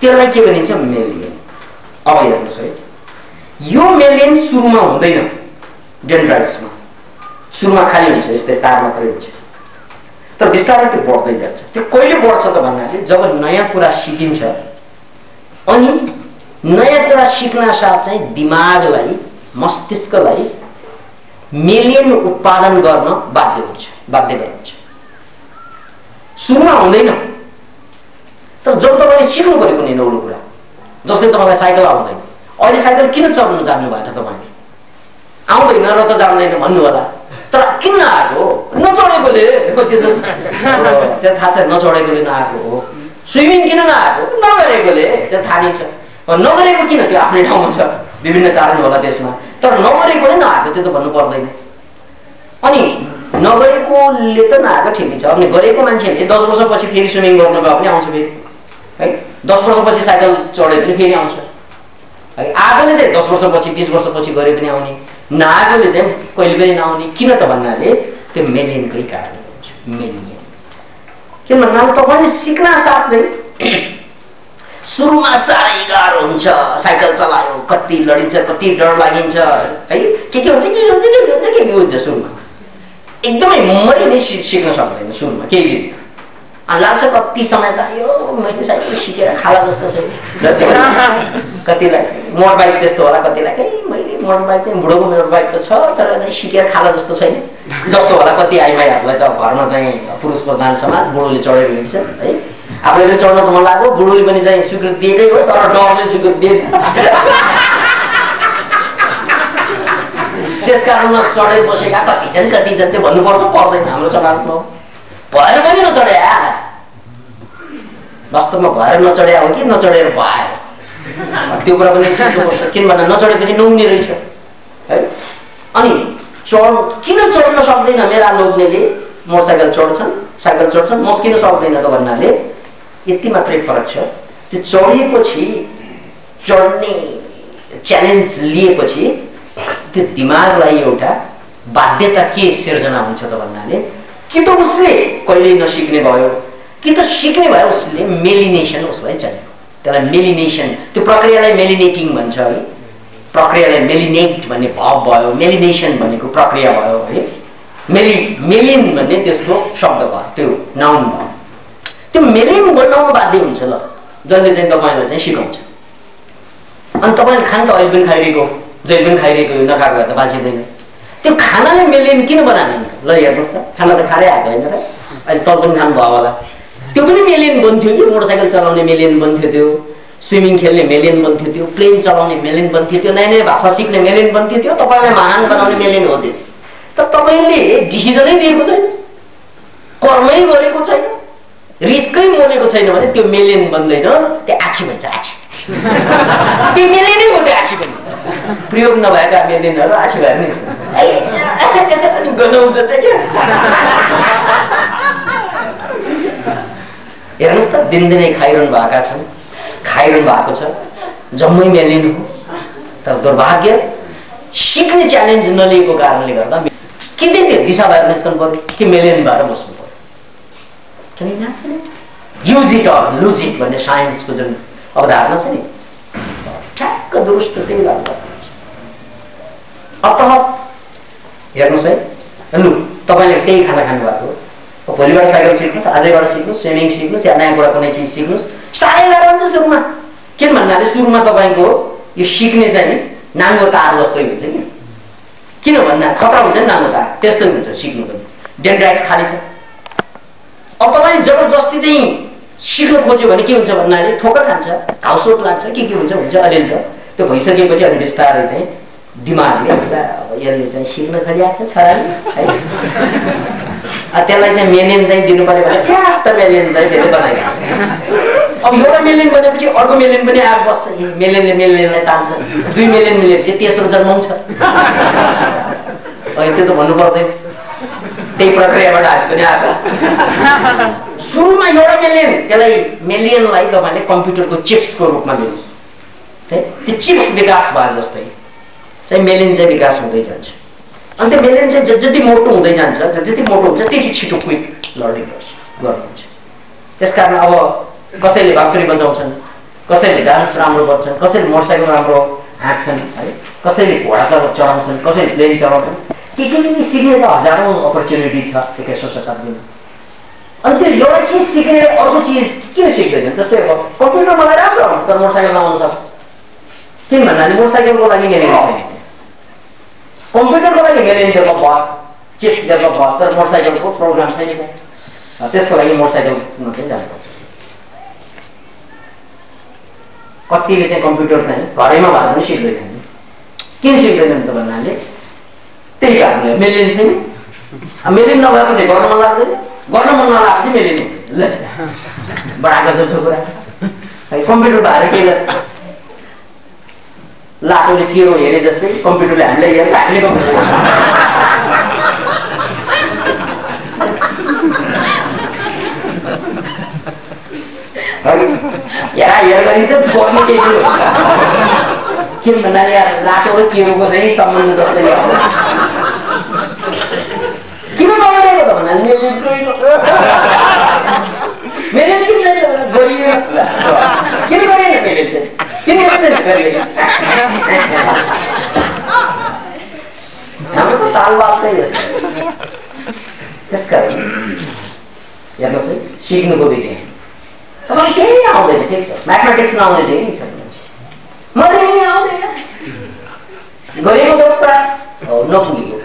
त्यसलाई के भनिन्छ? मेलियन। अब हेर्नुहोस् है, यो मेलियन सुरुमा हुँदैन डेन्ड्राइट्समा, सुरुमा खाली हुन्छ, यस्तै तार मात्रै हुन्छ। तर बिस्तारै त्यो बढ्दै जान्छ। त्यो कहिले बढ्छ त भन्नाले जब नयाँ कुरा सिकिन्छ, अनि नयाँ कुरा सिक्न साथ चाहिँ दिमागलाई, मस्तिष्कलाई मेलियन उत्पादन गर्न बाध्य गराउँछ। सुरुमा हुँदैन, तर जब तपाईँले सिक्नु पऱ्यो कुनै नौलो कुरा, जस्तै तपाईँलाई साइकल आउँदैन, अहिले साइकल किन चढ्नु जान्नु भएन? तपाईँले आउँदैन र त जान्दैन भन्नु होला, तर किन नआएको? नचढेकोले। त्यो थाहा छ, नचढेकोले नआएको हो। स्विमिङ किन नआएको? नगरेकोले। त्यो थाहा नै छ। नगरेको किन? त्यो आफ्नै ठाउँमा छ, विभिन्न कारण होला त्यसमा, तर नगरेकोले नआएको त्यो त भन्नु पर्दैन। अनि नगरेकोले त नआएको ठिकै छ। अनि गरेको मान्छेले 10 वर्षपछि फेरि स्विमिङ गर्न गयो भने आउँछ फेरि है। 10 वर्षपछि साइकल चढ्यो भने फेरि आउँछ है। आगोले चाहिँ 10 वर्षपछि 20 वर्षपछि गरे पनि आउने, नआगोले चाहिँ कहिले पनि नआउने। किन त भन्नाले त्यो मेलिनकै कारणले हुन्छ। मेलिन किन भन्नाले तपाईँले सिक्न साथै सुरुमा साह्रै गाह्रो हुन्छ, साइकल चलायो कति लडिन्छ, कति डर लागिन्छ है, के हुन्छ सुरुमा एकदमै मरि नै सिक्न सक्दैन सुरुमा केही दिन। अनि लाग्छ कति समय त यो मैले साइकल सिकेर खाला जस्तो छ जस्तै कतिलाई मोटर बाइक त्यस्तो होला, कतिलाई मैले मोटर बाइक चाहिँ बुढोको मोटर बाइक त छ तर चाहिँ सिकेर खाला जस्तो छैन जस्तो होला। कति आइमाईहरूलाई त घरमा चाहिँ पुरुष प्रधान समाज बुढोले चढेको हुन्छ है, आफूले चढ्न त मन लाग्यो, बुढोले पनि चाहिँ स्वीकृति दिएकै हो तर डरले स्वीकृति दिएन। त्यस कारण चढे बसेका कति छन् त्यो भन्नुपर्छ पर्दैन हाम्रो समाजमा। भएर पनि नचढे वास्तवमा भएर नचढ्या हो कि नचढेर भयो त्यो कुरा पनि सोच्नुपर्छ। किनभने नचढेपछि नहुने रहेछ है। अनि किन चढ्न सक्दैन मेरा लोग्नेले मोटरसाइकल चढ्छन् साइकल चढ्छन् म किन सक्दैन त भन्नाले यति मात्रै फरक छ। त्यो चढेपछि चढ्ने च्यालेन्ज लिएपछि त्यो दिमागलाई एउटा बाध्यता के सिर्जना हुन्छ त भन्नाले कि त उसले कहिल्यै नसिक्ने भयो कि त सिक्ने भयो उसले मेलिनेसन उसलाई चाहियो। त्यसलाई मेलिनेसन त्यो प्रक्रियालाई मेलिनेटिङ भन्छ है। प्रक्रियालाई मेलिनेट भन्ने भाव भयो, मेलिनेसन भनेको प्रक्रिया भयो है। मेलिन भन्ने त्यसको शब्द भयो, त्यो नाउन भयो। त्यो मेलिन बनाउनु बाध्य हुन्छ ल जसले चाहिँ तपाईँलाई चाहिँ सिकाउँछ। अनि तपाईँले खान त अहिले पनि खाइरहेको जहिले पनि खाइरहेको नखाएको भए त बाँचिँदैन। त्यो खानाले मेलिन किन बनाने ल हेर्नुहोस् त, खाना त खारै आएको होइन र, अहिले तल पनि खानु भयो होला। त्यो पनि मेलिन बन्थ्यो कि, मोटरसाइकल चलाउने मेलिन बन्थ्यो, त्यो स्विमिङ खेल्ने मेलिन बन्थ्यो, त्यो प्लेन चलाउने मेलिन बन्थ्यो, त्यो नयाँ नयाँ भाषा सिक्ने मेलिन बन्थ्यो, त्यो तपाईँलाई महान बनाउने मेलिन हो त्यो। तर तपाईँले डिसिजनै दिएको छैन, कर्मै गरेको छैन, रिस्कै मोलेको छैन भने त्यो मेलिन बन्दैन, त्यो आछी भन्छ आछी। त्यो मेलिनै हो त्यो आछी पनि। प्रयोग नभएका मेलिनहरू आछी भएर नि गनाउँछ त्यो क्या। हेर्नुहोस् त दिनदिनै खाइरहनु भएका छन्, खाइरहनु भएको छ, जम्मै मेलिन हो। तर दुर्भाग्य सिक्ने च्यालेन्ज नलिएको कारणले गर्दा के चाहिँ त्यो दिशा भएर निस्कनु पर्यो कि मेलिन भएर बस्नु पर्यो। Use it or lose it भन्ने साइन्सको जुन अवधारणा छ नि ठ्याक्क दुरुस्त त्यही लाग्छ। अत हेर्नुहोस् है, लु तपाईँले त्यही खाना खानुभएको हो, भोलिबाट साइकल सिक्नुहोस्, आजैबाट सिक्नुहोस्, स्विमिङ सिक्नुहोस् या नयाँ कुरा कुनै चिज सिक्नुहोस्, साह्रै गाह्रो हुन्छ सुरुमा। किन भन्नाले सुरुमा तपाईँको यो सिक्ने चाहिँ नाङ्गो तार जस्तै हुन्छ कि, किन भन्दा खतरा हुन्छ नि नाङ्गो तार त्यस्तै हुन्छ सिक्नु पनि, डेन्ड्राइट्स खाली छ। अब तपाईँले जबरजस्ती चाहिँ सिक्नु खोज्यो भने के हुन्छ भन्नाले ठोकर खान्छ, घाउसोट लाग्छ, के हुन्छ अलिअलि त त्यो भइसकेपछि अनि बिस्तारै चाहिँ दिमागले अब यसले चाहिँ सिक्न खोजिएको छ छोराले है, त्यसलाई चाहिँ मेलिन चाहिँ दिनु पर्यो भने ट्याक्क मेलिन चाहिँ त्यसले बनाइरहेको छ। अब एउटा मेलिन बनेपछि अर्को मेलिन पनि आएर बस्छ, मेलिनले मेलिनलाई तान्छ, 2 मेलिन मिलेपछि तेस्रो जन्माउँछ। अनि त्यो त भन्नु पर्दैन, त्यही प्रक्रियाबाट हामी पनि आएको। सुरुमा एउटा मेलिन, त्यसलाई मेलियनलाई तपाईँले कम्प्युटरको चिप्सको रूपमा लिनुहोस् है। त्यो चिप्स विकास भए जस्तै चाहिँ मेलिन चाहिँ विकास हुँदै जान्छ। अनि त्यो मेलिन चाहिँ जति मोटो हुँदै जान्छ, जति मोटो हुन्छ त्यति छिटो क्विक लर्निङ गर्नुहुन्छ। त्यस कारण अब कसैले बाँसुरी बजाउँछन्, कसैले डान्स राम्रो गर्छन्, कसैले मोटरसाइकल राम्रो हाँक्छन् है, कसैले घोडा चलाउँछन्, कसैले प्लेन चलाउँछन्, के सिक्ने त हजारौँ अपर्च्युनिटी छ एकै शताब्दीमा। अनि त्यो एउटा चिज सिक्ने अर्को चिज किन सिक्दैन? जस्तै अब कम्प्युटर मलाई राम्रो आउँछ तर मोटरसाइकल नआउनु सक्छ, किन भन्नाले मोटरसाइकलको लागि मेलिन छैन, कम्प्युटरको लागि मेलिन डेभलप भयो, चिप्स डेभलप भयो, तर मोटरसाइकलको प्रोग्राम छैन। त्यसको लागि मोटरसाइकलमा चाहिँ जानुपर्छ। कतिले चाहिँ कम्प्युटर चाहिँ घरैमा भएर पनि सिक्दैनन्। किन सिक्दैनन् त भन्नाले त्यही कारणले मेलिन छैन। मेलिन नभएपछि गर्न मन लाग्दैन, गर्न मन नलागेपछि मेलिन हुँदैन। बडाको जस्तो कुरा है, कम्प्युटर भएर के लाटोले के हो हेरे जस्तै कम्प्युटरले हामीलाई हेर्छ, हामीले कम्प्युटर हेर गरिन्छ गर्ने केही किन भन्दा यार लाटो र केरोको चाहिँ सम्बन्ध जस्तै किन नगरेको त भन्नाले मैले किन गरियो किन गरेन मैले किन यस्तो गरियो हाम्रो तालबाल चाहिँ यस्तो त्यसकारण हेर्नुहोस् है सिक्नुको विधि तपाईँ केही आउँदैन ठिक छ म्याथमेटिक्स नआउने धेरै छ मलाई नि आउँदैन गरेको त प्रास नपुगेको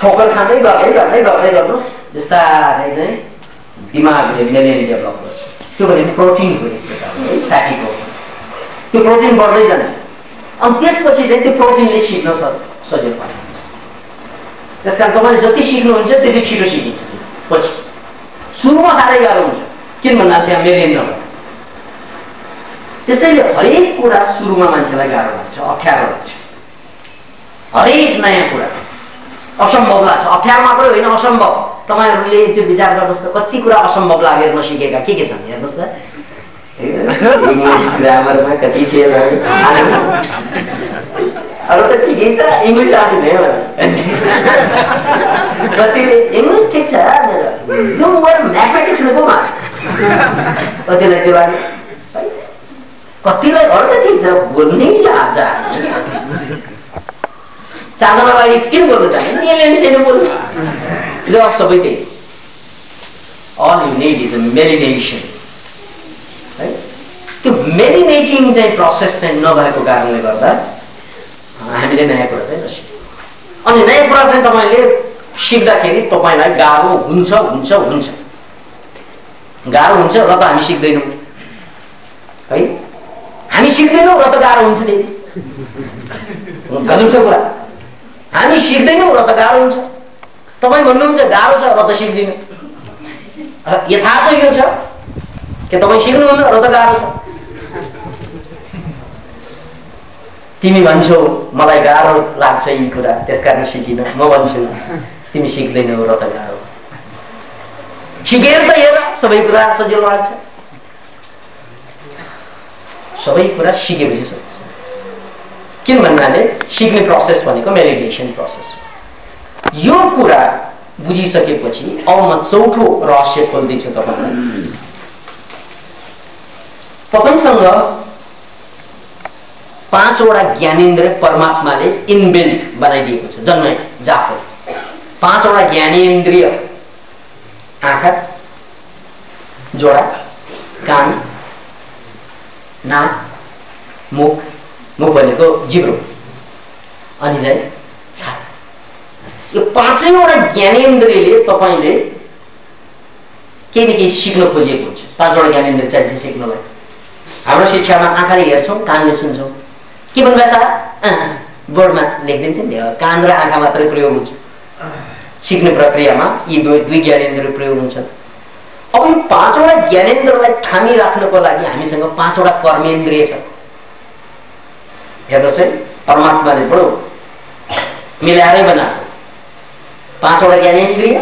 ठोकर खाँदै गर्नुहोस् बिस्तारै चाहिँ दिमागले मेलेरिया डेभलप गर्छ त्यो भनेको प्रोटिनको फ्याटी प्रोटिन त्यो प्रोटिन बढ्दै जान्छ अनि त्यसपछि चाहिँ त्यो प्रोटिनले सिक्न सजिलो पर्छ त्यस कारण तपाईँले जति सिक्नुहुन्छ त्यति छिटो सिकिन्छ पछि सुरुमा साह्रै गाह्रो हुन्छ किन भन्दा त्यहाँ मेलेन नभएर त्यसैले हरेक कुरा सुरुमा मान्छेलाई गाह्रो लाग्छ अप्ठ्यारो लाग्छ हरेक नयाँ कुरा असम्भव लाग्छ अप्ठ्यारो मात्रै होइन असम्भव तपाईँहरूले त्यो विचार गर्नुहोस् त कति कुरा असम्भव लागेर नसिकेका के छन् हेर्नुहोस् त इङ्ग्लिस ग्रामरमा कति फेल अरू त ठिकै छ इङ्ग्लिस आउँदैन कतिले इङ्ग्लिस ठिक छ मेरो म्याथमेटिक्स को कतिलाई त्यो लाग्यो कतिलाई अरू त ठिक छ बोल्नै लाग्छ चारजना अगाडि किन बोल्नु चाहे एलियन छैन बोल्नु जवाब सबै त्यही all you need is a meditation है त्यो मेडिटेटिङ चाहिँ प्रोसेस चाहिँ नभएको कारणले गर्दा हामीले नयाँ कुरा चाहिँ नसिक्यौँ अनि नयाँ कुरा चाहिँ तपाईँले सिक्दाखेरि तपाईँलाई गाह्रो हुन्छ गाह्रो हुन्छ र त हामी सिक्दैनौँ है हामी सिक्दैनौँ र त गाह्रो हुन्छ फेरि गजब छ कुरा हामी सिक्दैनौँ र त गाह्रो हुन्छ तपाईँ भन्नुहुन्छ गाह्रो छ र त सिक्दिनँ यथार्थ यो छ कि तपाईँ सिक्नुहुन्न र त गाह्रो छ तिमी भन्छौ मलाई गाह्रो लाग्छ यी कुरा त्यसकारण सिकिन म भन्छु तिमी सिक्दैनौ र त गाह्रो सिकेर त हेर सबै कुरा सजिलो लाग्छ सबै कुरा सिकेपछि सजिलो किन भन्नाले सिक्ने प्रोसेस भनेको मेडिटेसन प्रोसेस यो कुरा बुझिसकेपछि अब म चौथो रहस्य खोल्दैछु तपाईलाई तपाईसँग पाँचवटा ज्ञानेन्द्रिय परमात्माले इनबिल्ट बनाइदिएको छ जन्मै जातै पाँचवटा ज्ञानेन्द्रिय आँखा जोडा कान नाक मुख भनेको जिब्रो अनि चाहिँ छाती यो पाँचैवटा ज्ञानेन्द्रियले तपाईले केही न केही सिक्न खोजिएको हुन्छ पाँचवटा ज्ञानेन्द्रिय चाहिन्छ सिक्नलाई हाम्रो शिक्षामा आँखाले हेर्छौँ कानले सुन्छौँ के भन्नु सर बोर्डमा लेखिदिन्छ नि कान र आँखा मात्रै प्रयोग हुन्छ सिक्ने प्रक्रियामा यी दुई ज्ञानेन्द्रिय प्रयोग हुन्छन् अब यो पाँचवटा ज्ञानेन्द्रलाई थामी राख्नको लागि हामीसँग पाँचवटा कर्मेन्द्रिय छ हेर्नुहोस् है परमात्माले बडो मिलाएरै बनाएको पाँचवटा ज्ञानेन्द्रिय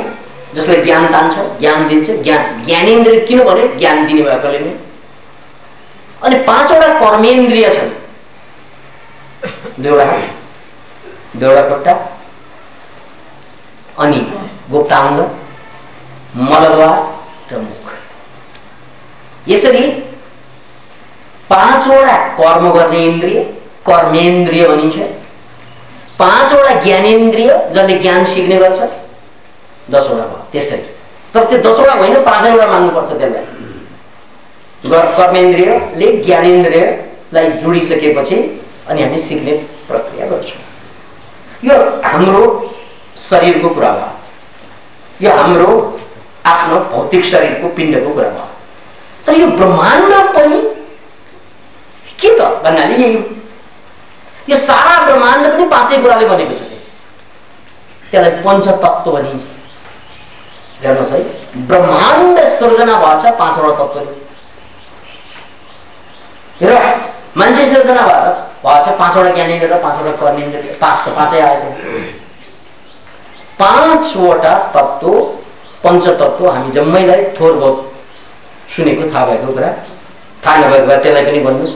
जसले ज्ञान तान्छ ज्ञान दिन्छ ज्ञानेन्द्रिय किनभने ज्ञान दिने भएकोले नै अनि पाँचवटा कर्मेन्द्रिय छन् दुईवटा खुट्टा अनि गुप्ताङ्ग मलद्वार र मुख यसरी पाँचवटा कर्म गर्ने इन्द्रिय कर्मेन्द्रिय भनिन्छ पाँचवटा ज्ञानेन्द्रिय जसले ज्ञान सिक्ने गर्छ 10 वटा भयो त्यसरी तर त्यो 10 वटा होइन 5 वटा मान्नुपर्छ त्यसलाई कर्मेन्द्रियले ज्ञानेन्द्रियलाई जोडिसकेपछि अनि हामी सिक्ने प्रक्रिया गर्छौँ यो हाम्रो शरीरको कुरा हो यो हाम्रो आफ्नो भौतिक शरीरको पिण्डको कुरा हो तर यो ब्रह्माण्ड पनि के त भन्नाले यो सारा ब्रह्माण्ड पनि पाँचै कुराले बनेको छ त्यसलाई पञ्चतत्व भनिन्छ हेर्नुहोस् है ब्रह्माण्ड सृजना भएको छ पाँचवटा तत्त्वले र मान्छे सृजना भएको छ पाँचवटा ज्ञानेन्द्रिय र पाँचवटा कर्मेन्द्रिय पाँचै आएको पाँचवटा तत्त्व पञ्चतत्व हामी जम्मैलाई थोर बहुत सुनेको थाहा भएको कुरा, थाहा नभएको कुरा त्यसलाई पनि भन्नुहोस्।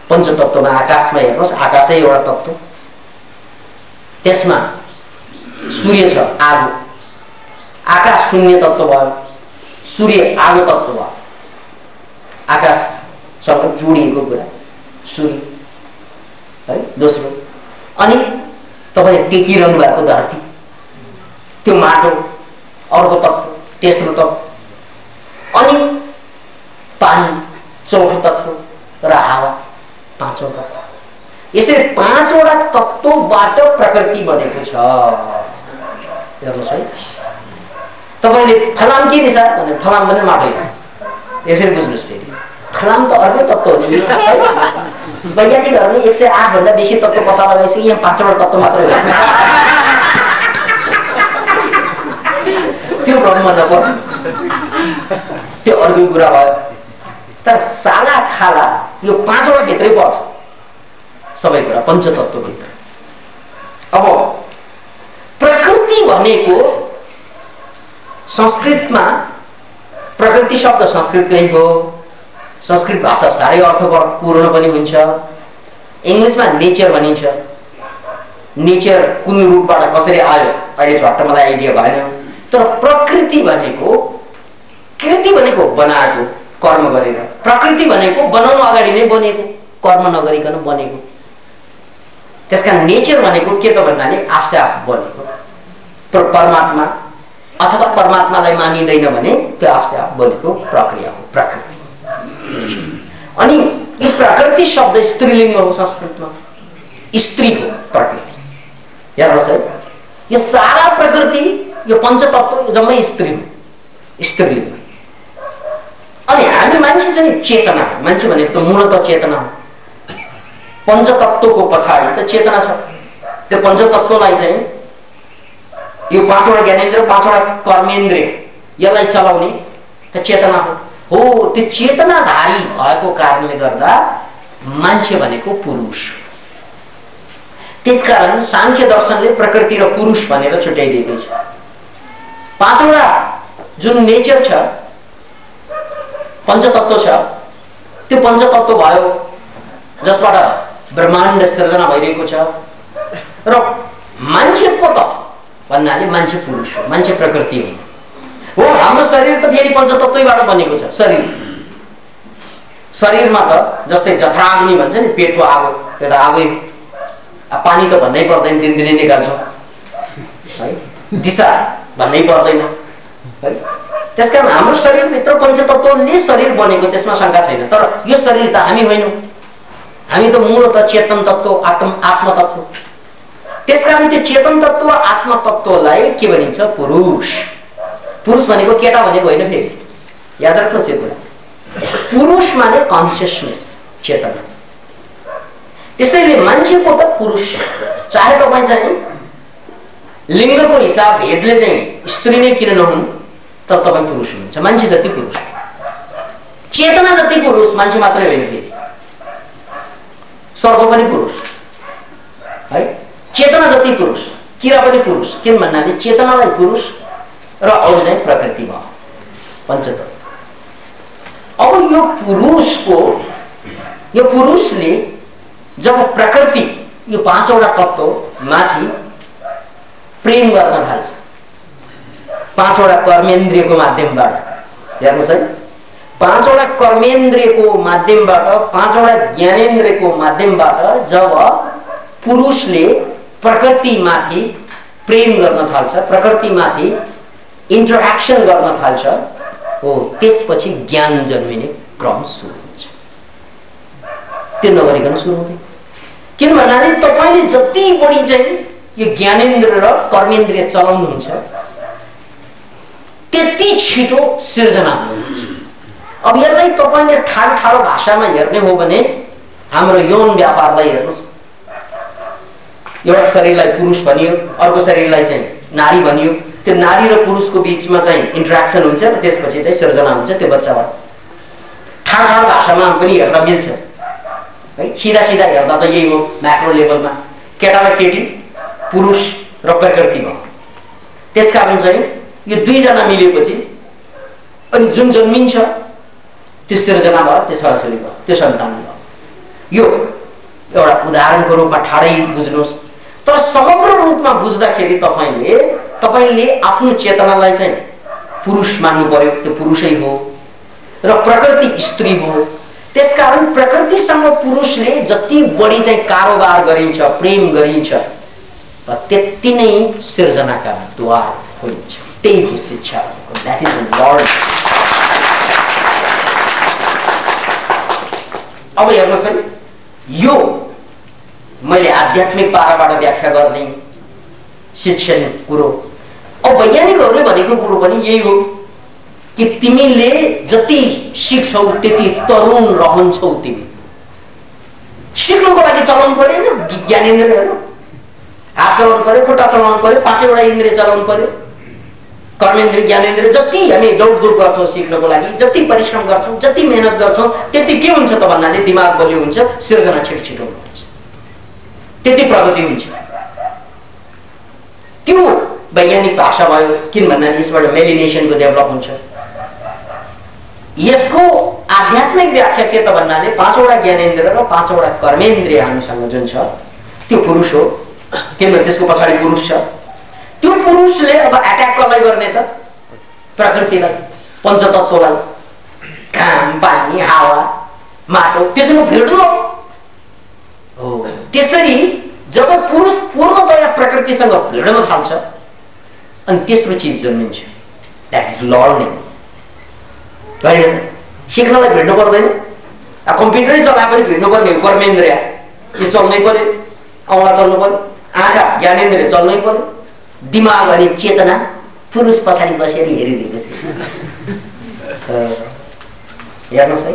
पञ्चतत्त्वमा आकाशमा हेर्नुहोस्, आकाशै एउटा तत्त्व, त्यसमा सूर्य छ, आगो, आकाश शून्य तत्त्व भयो, सूर्य आगो तत्त्व भयो, आकाशसँग जोडिएको कुरा सूर्य है। दोस्रो, अनि तपाईले टेकिरहनु भएको धरती, त्यो माटो अर्को तत्त्व, तेस्रो तत्त्व, अनि पानी चौथो तत्त्व र हावा पाँचौं तत्त्व। यसरी पाँचवटा तत्त्वबाट प्रकृति बनेको छ। हेर्नुहोस् है, तपाईले फलाम के रहेछ भने फलाम भने माटो, यसरी बुझ्नुहोस्। फेरि फलाम त अर्कै तत्त्व हो नि। वैज्ञानिकहरूले 108 भन्दा बेसी तत्त्व पत्ता लगाइसके, यहाँ पाँचवटा तत्त्व मात्रै हो। त्यो ब्रह्म नपर्छ, त्यो अर्कै कुरा भयो। तर साला खाला यो पाँचवटा भित्रै पर्छ सबै कुरा, पञ्चतत्त्वभित्र। अब प्रकृति भनेको संस्कृतमा, प्रकृति शब्द संस्कृतकै हो, संस्कृत भाषा साह्रै अर्थपूर्ण पनि हुन्छ। इङ्ग्लिसमा नेचर भनिन्छ। नेचर कुन रूपबाट कसरी आयो अहिले झट्ट मलाई आइडिया भएन। तर प्रकृति भनेको, कृति भनेको बनाएको कर्म गरेर, प्रकृति भनेको बनाउनु अगाडि नै बनेको, कर्म नगरिकन बनेको। त्यसका नेचर भनेको के त भन्नाले आफसे आफ बनेको परमात्मा, अथवा परमात्मालाई मानिदैन भने त्यो आफसे आफ बनेको प्रक्रिया हो प्रकृति। अनि यो प्रकृति शब्द स्त्रीलिङ्ग हो, संस्कृतमा स्त्री हो प्रकृति। हेर्नुहोस् है, यो सारा प्रकृति, यो पञ्चतत्त्व जम्मै स्त्री हो, स्त्रीलिङ्ग। अनि हामी मान्छे चाहिँ चेतना हो। मान्छे भनेको त मूलतः चेतना हो। पञ्चतत्त्वको पछाडि त चेतना छ। त्यो पञ्चतत्त्वलाई चाहिँ यो पाँचवटा ज्ञानेन्द्र, पाँचवटा कर्मेन्द्रिय, यसलाई चलाउने त चेतना हो। त्यो चेतनाधारी भएको कारणले गर्दा मान्छे भनेको पुरुष। त्यसकारण सांख्य दर्शनले प्रकृति र पुरुष भनेर छुट्याइदिएको छ। पाँचवटा जुन नेचर छ, पञ्चतत्त्व छ, त्यो पञ्चतत्त्व भयो जसबाट ब्रह्माण्ड सृजना भइरहेको छ। र मान्छे पो त भन्नाले मान्छे पुरुष हो, मान्छे प्रकृति हो। हाम्रो शरीर त फेरि पञ्चतत्त्वैबाट बनेको छ। शरीरमा त जस्तै जठराग्नि भन्छ नि, पेटको आगो, त्यो त आगै। पानी त भन्नै पर्दैन, दिनदिनै निकाल्छौँ है। दिशा भन्नै पर्दैन है। त्यसकारण हाम्रो शरीरभित्र पञ्चतत्त्वले शरीर बनेको, त्यसमा शङ्का छैन। तर यो शरीर त हामी होइनौँ, हामी त मूलतः चेतन तत्त्व, आत्मतत्त्व। त्यसकारण त्यो चेतन तत्त्व, आत्मतत्त्वलाई के भनिन्छ? पुरुष। पुरुष भनेको केटा भनेको होइन। फेरि याद राख्नुहोस् यो कुरा, पुरुष माने कन्सियसनेस, चेतना। त्यसैले मान्छेको त पुरुष, चाहे तपाईँ चाहिँ लिङ्गको हिसाब भेदले चाहिँ स्त्री नै किन नहुनु, तर तपाईँ पुरुष हुनुहुन्छ। मान्छे जति पुरुष, चेतना जति पुरुष मान्छे मात्रै होइन। फेरि सर्प पनि पुरुष है, चेतना जति पुरुष, किरा पनि पुरुष। किन भन्नाले चेतनालाई पुरुष र अरू चाहिँ प्रकृति भयो, पञ्चतत्त्व। अब यो पुरुषले जब प्रकृति, यो पाँचवटा तत्त्व माथि प्रेम गर्न थाल्छ, पाँचवटा कर्मेन्द्रियको माध्यमबाट। हेर्नुहोस् है, पाँचवटा कर्मेन्द्रियको माध्यमबाट, पाँचवटा ज्ञानेन्द्रियको माध्यमबाट जब पुरुषले प्रकृतिमाथि प्रेम गर्न थाल्छ, प्रकृतिमाथि इन्टरेक्सन गर्न थाल्छ, त्यसपछि ज्ञान जन्मिने क्रम सुरु हुन्छ। त्यो नगरिकन सुरु हुँदैन। किन भन्नाले तपाईँले जति बढी चाहिँ यो ज्ञानेन्द्र र कर्मेन्द्रिय चलाउनुहुन्छ, त्यति छिटो सिर्जना हुनुहुन्छ। अब यसलाई तपाईँले ठाडो भाषामा हेर्ने हो भने हाम्रो यौन व्यापारलाई हेर्नुहोस्। एउटा शरीरलाई पुरुष भनियो, अर्को शरीरलाई चाहिँ नारी भनियो। त्यो नारी र पुरुषको बिचमा चाहिँ इन्टरेक्सन हुन्छ र त्यसपछि चाहिँ सिर्जना हुन्छ त्यो बच्चाबाट। ठाडो भाषामा पनि हेर्दा मिल्छ है, सिधा हेर्दा त यही हो। म्याक्रो लेभलमा केटा र केटी, पुरुष र प्रकृति भयो। त्यसकारण चाहिँ यो दुईजना मिलेपछि अनि जुन जन्मिन्छ त्यो सिर्जना भयो, त्यो छोराछोरी भयो, त्यो सन्तान भयो। यो एउटा उदाहरणको रूपमा ठाडै बुझ्नुहोस्। तर समग्र रूपमा बुझ्दाखेरि तपाईले आफ्नो चेतनालाई चाहिँ पुरुष मान्नु पर्यो, त्यो पुरुषै हो, र प्रकृति स्त्री हो। त्यसकारण प्रकृतिसँग पुरुषले जति बढी चाहिँ कारोबार गरिन्छ, प्रेम गरिन्छ, त्यति नै सिर्जनाका द्वार खोलिन्छ। त्यही हो शिक्षा। That is the lord. अब हेर्नुहोस् है, यो मैले आध्यात्मिक पाराबाट व्याख्या गर्ने शिक्षण कुरो। अब वैज्ञानिकहरूले भनेको कुरो पनि यही हो कि तिमीले जति सिक्छौ त्यति तरुण रहन्छौ। तिमी सिक्नुको लागि चलाउनु पर्यो हैन, ज्ञानेन्द्रियहरू। हात चलाउनु पर्यो, खुट्टा चलाउनु पर्यो, 5वटा इन्द्रिय चलाउनु पर्यो, कर्मेन्द्रिय ज्ञानेन्द्रिय। जति हामी दौडधुप गर्छौँ सिक्नको लागि, जति परिश्रम गर्छौँ, जति मेहनत गर्छौँ, त्यति के हुन्छ त भन्नाले दिमाग बलियो हुन्छ, सिर्जना छिटो हुन्छ, त्यति प्रगति हुन्छ। त्यो वैज्ञानिक भाषा भयो। किन भन्नाले यसबाट मेलिनेसनको डेभलप हुन्छ। यसको आध्यात्मिक व्याख्या के त भन्नाले 5वटा ज्ञानेन्द्रिय र 5वटा कर्मेन्द्रिय हामीसँग जुन छ त्यो पुरुष हो। किनभने त्यसको पछाडि पुरुष छ। त्यो पुरुषले अब एट्याक कसलाई गर्ने त? प्रकृतिलाई, पञ्चतत्त्वलाई, घाम, पानी, हावा, माटो, त्यससँग भिड्नु हो। त्यसरी जब पुरुष पूर्णतया प्रकृतिसँग भिड्न थाल्छ अनि तेस्रो चिज जन्मिन्छ। That is learning. होइन, सिक्नलाई भिड्नु पर्दैन। कम्प्युटरै चलाए पनि भिड्नु पर्ने हो। कर्मेन्द्रिय यो चल्नै पर्यो, औँला चल्नु पर्यो, आँखा ज्ञानेन्द्रिय चल्नै पर्यो, दिमाग अनि चेतना पुरुष पछाडि बसेर हेरिरहेको छ। हेर्नुहोस् है,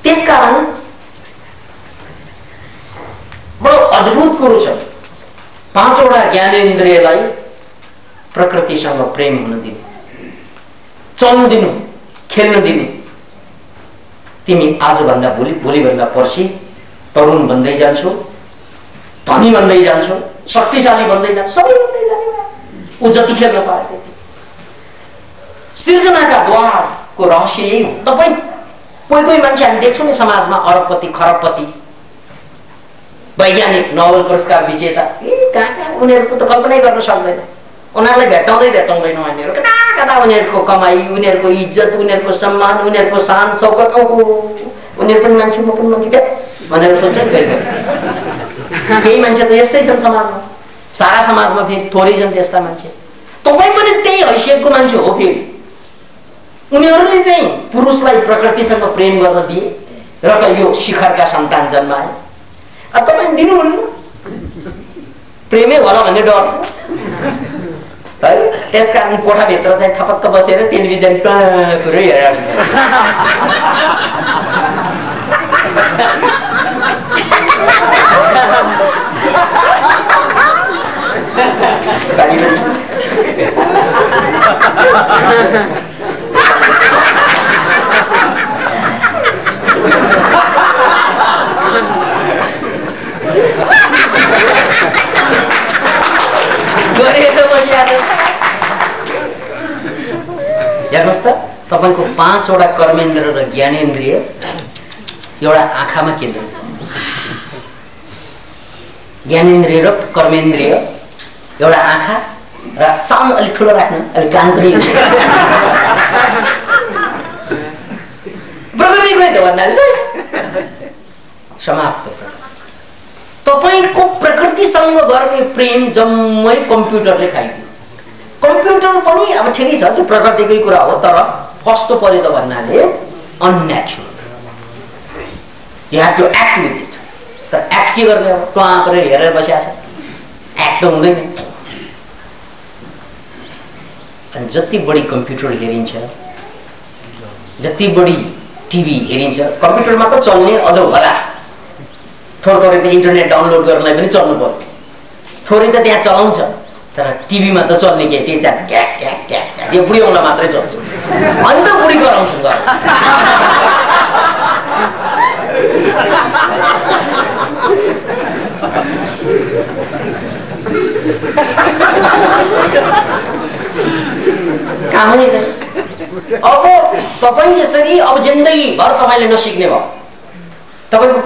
त्यसकारण बडो अद्भुत कुरो छ। 5वटा ज्ञानेन्द्रियलाई प्रकृतिसँग प्रेम हुन दिनु, चल्न दिनु, खेल्न दिनु। तिमी आजभन्दा भोलि, भोलिभन्दा पर्सि तरुण बन्दै जान्छौ, धनी बन्दै जान्छौ, शक्तिशाली बन्दै जान्छ, सबै बन्दै जाने। ऊ जति खेल्न पाए त्यति। सिर्जनाका द्वारको रहस्य यही हो। तपाईँ कोही मान्छे हामी देख्छौँ नि समाजमा, अरबपति, खरबपति, वैज्ञानिक, नोबेल पुरस्कार विजेता, कहाँ उनीहरूको त कल्पनै गर्न सक्दैन। उनीहरूलाई भेट्टाउँदैन हामीहरू। कता कता उनीहरूको कमाई, उनीहरूको इज्जत, उनीहरूको सम्मान, उनीहरूको शान शौकत। उनीहरू पनि मान्छे, म पनि मान्छे भनेर सोध्छ कहिले। केही मान्छे त यस्तै छन् समाजमा, सारा समाजमा फेरि थोरै छन् त्यस्ता मान्छे। तपाईँ पनि त्यही हैसियतको मान्छे हो। फेरि उनीहरूले चाहिँ पुरुषलाई प्रकृतिसँग प्रेम गर्न दिए र त यो शिखरका सन्तान जन्माए। तपाईँ दिनुहुन्न, प्रेमै होला भन्ने डर छ है। त्यसकारण कोठाभित्र चाहिँ थपक्क बसेर टेलिभिजन पुरै हेरेर हेर्नुहोस् त, तपाईँको 5वटा कर्मेन्द्रिय र ज्ञानेन्द्रिय एउटा आँखामा केन्द्रित। ज्ञानेन्द्रिय र कर्मेन्द्रिय एउटा आँखा र साउन्ड अलिक ठुलो राख्नु, अलिक कान पनि प्रकृतिको त भन्नाले चाहिँ समाप्त। तपाईँको प्रकृतिसँग गर्ने प्रेम जम्मै कम्प्युटरले खाइदियो। कम्प्युटर पनि अब ठिकै छ, त्यो प्रकृतिकै कुरा हो, तर कस्तो पर्यो त भन्नाले unnatural. You have to act with it. तर एक्ट के गर्ने? अब टुवा गरेर हेरेर बसिया छ, एक्ट त हुँदैन। अनि जति बढी कम्प्युटर हेरिन्छ, जति बढी टिभी हेरिन्छ, कम्प्युटरमा त चल्ने अझ होला, थोरै त इन्टरनेट डाउनलोड गर्नलाई पनि चल्नु पर्यो, थोरै त त्यहाँ चलाउँछ, तर टिभीमा त चल्ने के त्यही चाहिँ क्याक क्याक क्याक क्याक, यो बुढी औँला मात्रै चल्छ। अनि त बुढी गराउँछ घर। कामै छैन। अब तपाईँ यसरी अब जिन्दगीभर तपाईँले नसिक्ने भयो। तपाईँको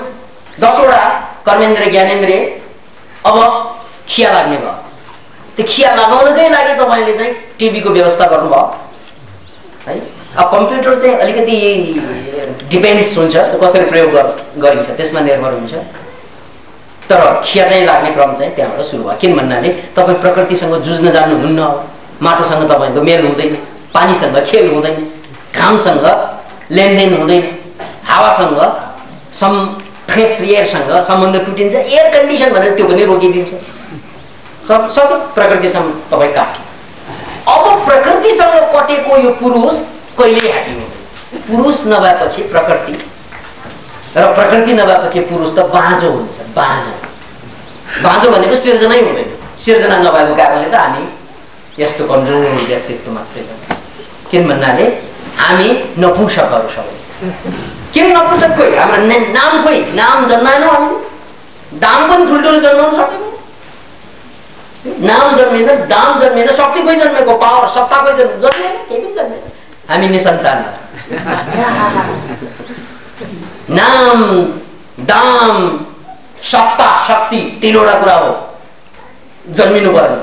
10 वटा कर्मेन्द्र ज्ञानेन्द्रिय अब खिया लाग्ने भयो। त्यो खिया लगाउनकै लागि तपाईँले चाहिँ टिभीको व्यवस्था गर्नुभयो है। अब कम्प्युटर चाहिँ अलिकति डिपेन्ड्स हुन्छ कसरी प्रयोग गरिन्छ त्यसमा निर्भर हुन्छ, तर खिया चाहिँ लाग्ने क्रम चाहिँ त्यहाँबाट सुरु भयो। किन भन्नाले तपाईँ प्रकृतिसँग जुझ्न जान्नुहुन्न, माटोसँग तपाईँको मेल हुँदैन, पानीसँग खेल हुँदैन, घामसँग लेनदेन हुँदैन, हावासँग फ्रेस एयरसँग सम्बन्ध टुटिन्छ, एयर कन्डिसन भनेर त्यो पनि रोकिदिन्छ। सब प्रकृतिसँग तपाईँ काट्यो। अब प्रकृतिसँग कटेको यो पुरुष कहिल्यै ह्याप्पी हुँदैन। पुरुष नभएपछि प्रकृति र प्रकृति नभएपछि पुरुष त बाँझो हुन्छ। बाँझो भनेको सिर्जनै हुँदैन। सिर्जना नभएको कारणले त हामी यस्तो कमजोर व्यक्तित्व मात्रै हो। किन भन्नाले हामी नपुंसकहरू सबै। किन नपुंसक? खोइ हाम्रो नाम खोइ नाम जन्माएनौँ हामीले, दाम पनि ठुल्ठुलो जन्माउन सकेनौँ। नाम जन्मेन, दाम जन्मेन, शक्ति खोइ जन्मेको, पावर सत्ता खोइ जन्मेन, केही पनि जन्मेन। हामी निसन्तान। नाम दाम सत्ता शक्ति तीनवटा कुरा हो जन्मिनु पर्ने।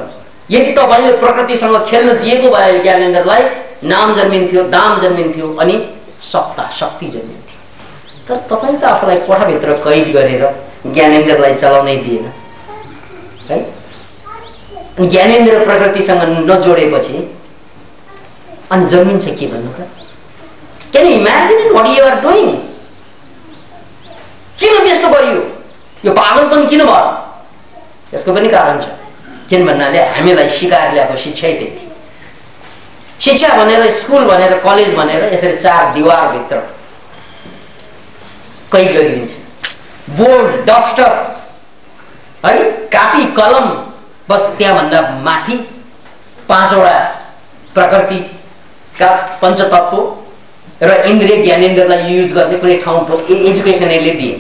यदि तपाईँले प्रकृतिसँग खेल्न दिएको भए ज्ञानेन्द्रलाई, नाम जन्मिन्थ्यो, दाम जन्मिन्थ्यो अनि सत्ता शक्ति जन्मिन्थ्यो। तर तपाईले त आफूलाई कोठाभित्र कैद गरेर ज्ञानेन्द्रलाई चलाउनै दिएन है। ज्ञानेन्द्र प्रकृतिसँग नजोडेपछि अनि जन्मिन्छ के भन्नु त? Can you imagine it what you are doing? किन त्यस्तो गरियो? यो पागलपन किन भयो? यसको पनि कारण छ। किन भन्नाले हामीलाई सिकाएर ल्याएको शिक्षै त्यही थियो। शिक्षा भनेर, स्कुल भनेर, कलेज भनेर यसरी 4 दिवारभित्र कैद गरिदिन्छ। बोर्ड डस्टर है, कापी कलम, बस त्यहाँभन्दा माथि 5 वटा प्रकृतिका पञ्चतत्व र इन्द्रिय ज्ञानेन्द्रलाई युज गर्ने कुनै ठाउँ एजुकेसन यसले दिए।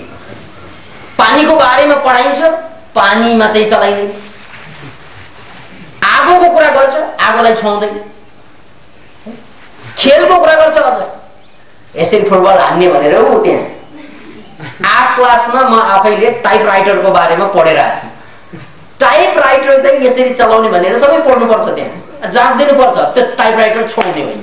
पानीको बारेमा पढाइन्छ, पानीमा चाहिँ चलाइँदैन। आगोको कुरा गर्छ, आगोलाई छुँदैन। खेलको कुरा गर्छ अझ, यसरी फुटबल हान्ने भनेर हो। त्यहाँ 8 क्लासमा म आफैले टाइपराइटरको बारेमा पढेर आएको थिएँ। टाइपराइटर चाहिँ यसरी चलाउने भनेर सबै पढ्नुपर्छ, त्यहाँ जान्दिनु पर्छ, त्यो टाइपराइटर छोड्ने होइन।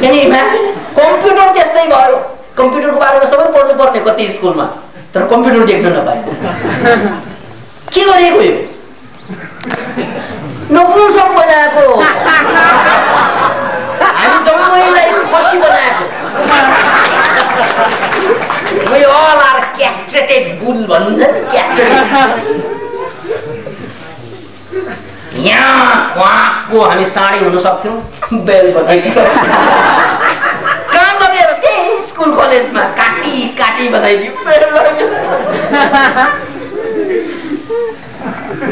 किन इमेजिन? कम्प्युटर त्यस्तै भयो। कम्प्युटरको बारेमा सबै पढ्नु पर्ने कति स्कुलमा, तर कम्प्युटर देख्न नपाए। के गरेको यो? नपुंसक बनाएको, हामी जम्मैलाई खसी बनाएको। We all are castrated bull भन्छ नि, castrated। यहाँ क्वाकको हामी साडी हुन सक्थ्यौँ, बेल बनाइदियो। कहाँ लगेर? त्यही स्कुल कलेजमा काटी बनाइदियो, बेल लगाइदियो।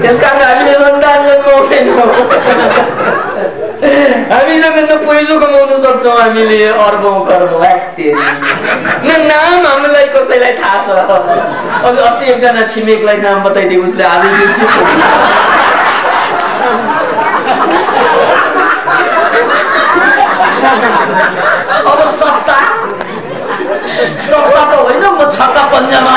त्यसकारण हामीले सन्तान जन्माउँदैनौँ। हामीसँग न पैसा कमाउन सक्छौँ हामीले अर्बौँ कर्बौँ। न नाम हामीलाई कसैलाई थाहा छ। अब अस्ति एकजना छिमेकलाई नाम बताइदियो, उसले आजै बिर्स्यो। अब सत्ता त होइन, म छक्का पन्जामा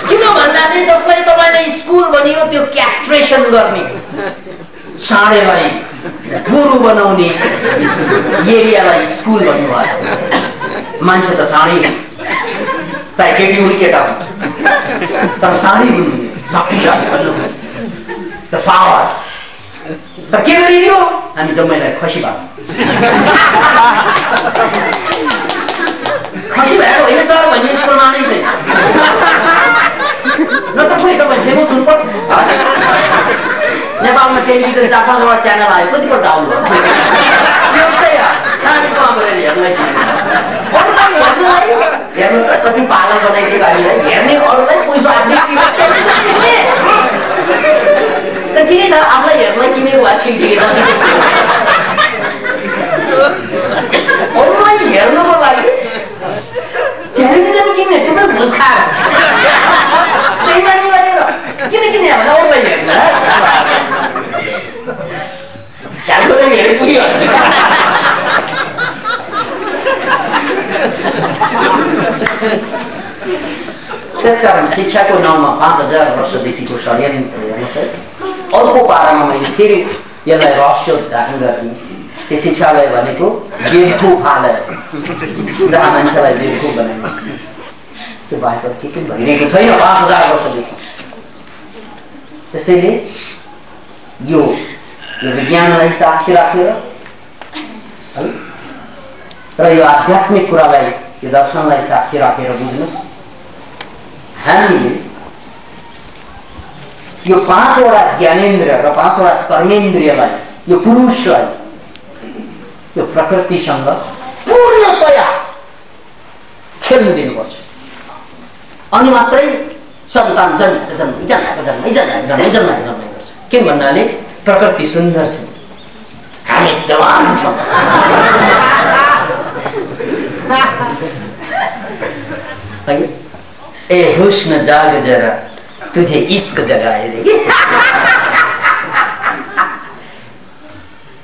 किन भन्नाले जसलाई तपाईँले स्कुल भनियो त्यो क्यास्ट्रेसन गर्ने, साँडेलाई गुरु बनाउने एरियालाई स्कुल भन्नुभयो। मान्छे त साँडे, चाहे केटी हुन् केटा हुन्, तर साँडे हुनु शक्तिशाली भन्नु त पावर। तर के गरिदियो? हामी जम्मैलाई खसी भएको। खसी भएको होइन सर भन्ने प्रमाणै छैन। न त खोइ तपाईँ फेमस हुनुपर्छ। नेपालमा टेलिभिजन 4-5 वटा च्यानल आयो, कतिपल्ट आउनु भयो? हेर्नुहोस् त कति पागल बनाइदियो हामीलाई। हेर्ने अरूलाई पैसा ठिकै छ, आफूलाई हेर्नलाई किनेको भए ठिकै छ। अरूलाई हेर्नको लागि टेलिभिजन किन्ने त्यो पनि घुस खाएर पुगिहाल्छ। त्यसकारण शिक्षाको नाउँमा 5000 वर्षदेखिको षड्यन्त्र हेर्नुहोस् है। अर्को पारामा मैले फेरि यसलाई रहस्योद्धार गर्ने, त्यो शिक्षालय भनेको बेवकुफालय, जहाँ मान्छेलाई बेवकुफ बनाइन्छ। त्यो बाहेक के पनि भइरहेको छैन 5000 वर्षदेखि। त्यसैले यो विज्ञानलाई साक्षी राखेर है र यो आध्यात्मिक कुरालाई, यो दर्शनलाई साक्षी राखेर बुझ्नुहोस्, हामीले यो 5वटा ज्ञानेन्द्रिय र 5वटा कर्मेन्द्रियलाई, यो पुरुषलाई यो प्रकृतिसँग पूर्णतया खेल्नु दिनुपर्छ। अनि मात्रै सन्तान जन्माएको गर्छ। किन भन्नाले प्रकृति सुन्दर छ, हामी जवान छौँ। ए हुस्न जाग जरा, तुझे इश्क जगाए रे।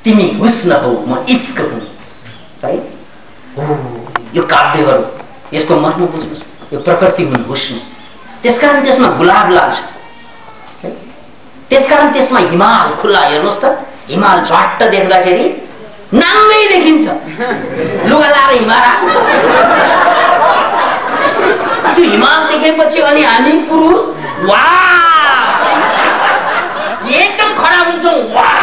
तिमी हुस्न हौ, म इश्क हुँ है। यो काव्यहरू, यसको मर्म बुझ्नुहोस्। यो प्रकृति हुन् हुस्न, त्यसकारण त्यसमा गुलाब लाल छ। त्यसकारण त्यसमा हिमाल खुल्ला, हेर्नुहोस् त, हिमाल झट्ट देख्दाखेरि नाङ्गै देखिन्छ, लुगा लाएर हिमाल आउँछ। त्यो हिमाल देखेपछि अनि हामी पुरुष वाह एकदम खडा हुन्छौँ, वाह,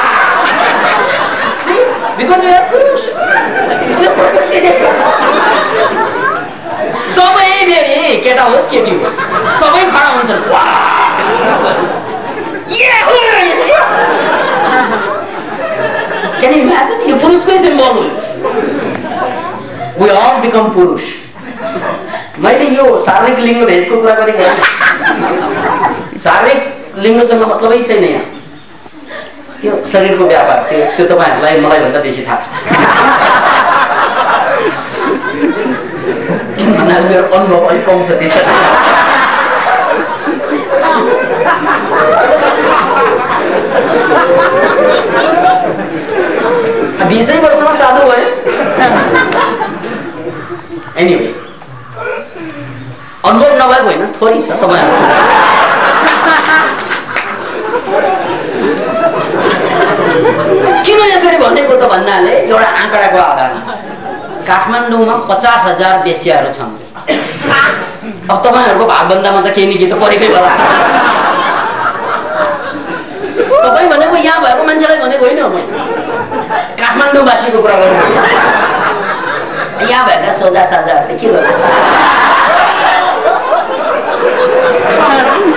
बिकज वी आर पुरुष। सबै फेरि केटा होस् केटी होस् सबै खडा हुन्छन्, वाह। Can you imagine? यो पुरुषकै सिम्बल हो। We all become पुरुष। मैले यो शारीरिक लिङ्ग भेदको कुरा गरेको होइन। शारीरिक लिङ्गसँग मतलबै छैन यहाँ। त्यो शरीरको व्यापार, त्यो तपाईँहरूलाई मलाई भन्दा बेसी थाहा छ। किन भन्नाले मेरो अनुभव अलिक कम छ त्यसमा। 20 वर्षमा साधु भयो। एनिवे, अनुभव नभएको होइन, थोरै छ तपाईँहरू। किन यसरी भनेको त भन्नाले एउटा आँकडाको आधारमा काठमाडौँमा 50,000 वेश्याहरू छन्। अब तपाईँहरूको भागभन्दामा त केही न केही त परेकै होला। तपाईँ भनेको यहाँ भएको मान्छेलाई भनेको होइन, म काठमाडौँवासीको कुरा गर्नु। यहाँ भएका सोझा साझाहरूले के गर्छ?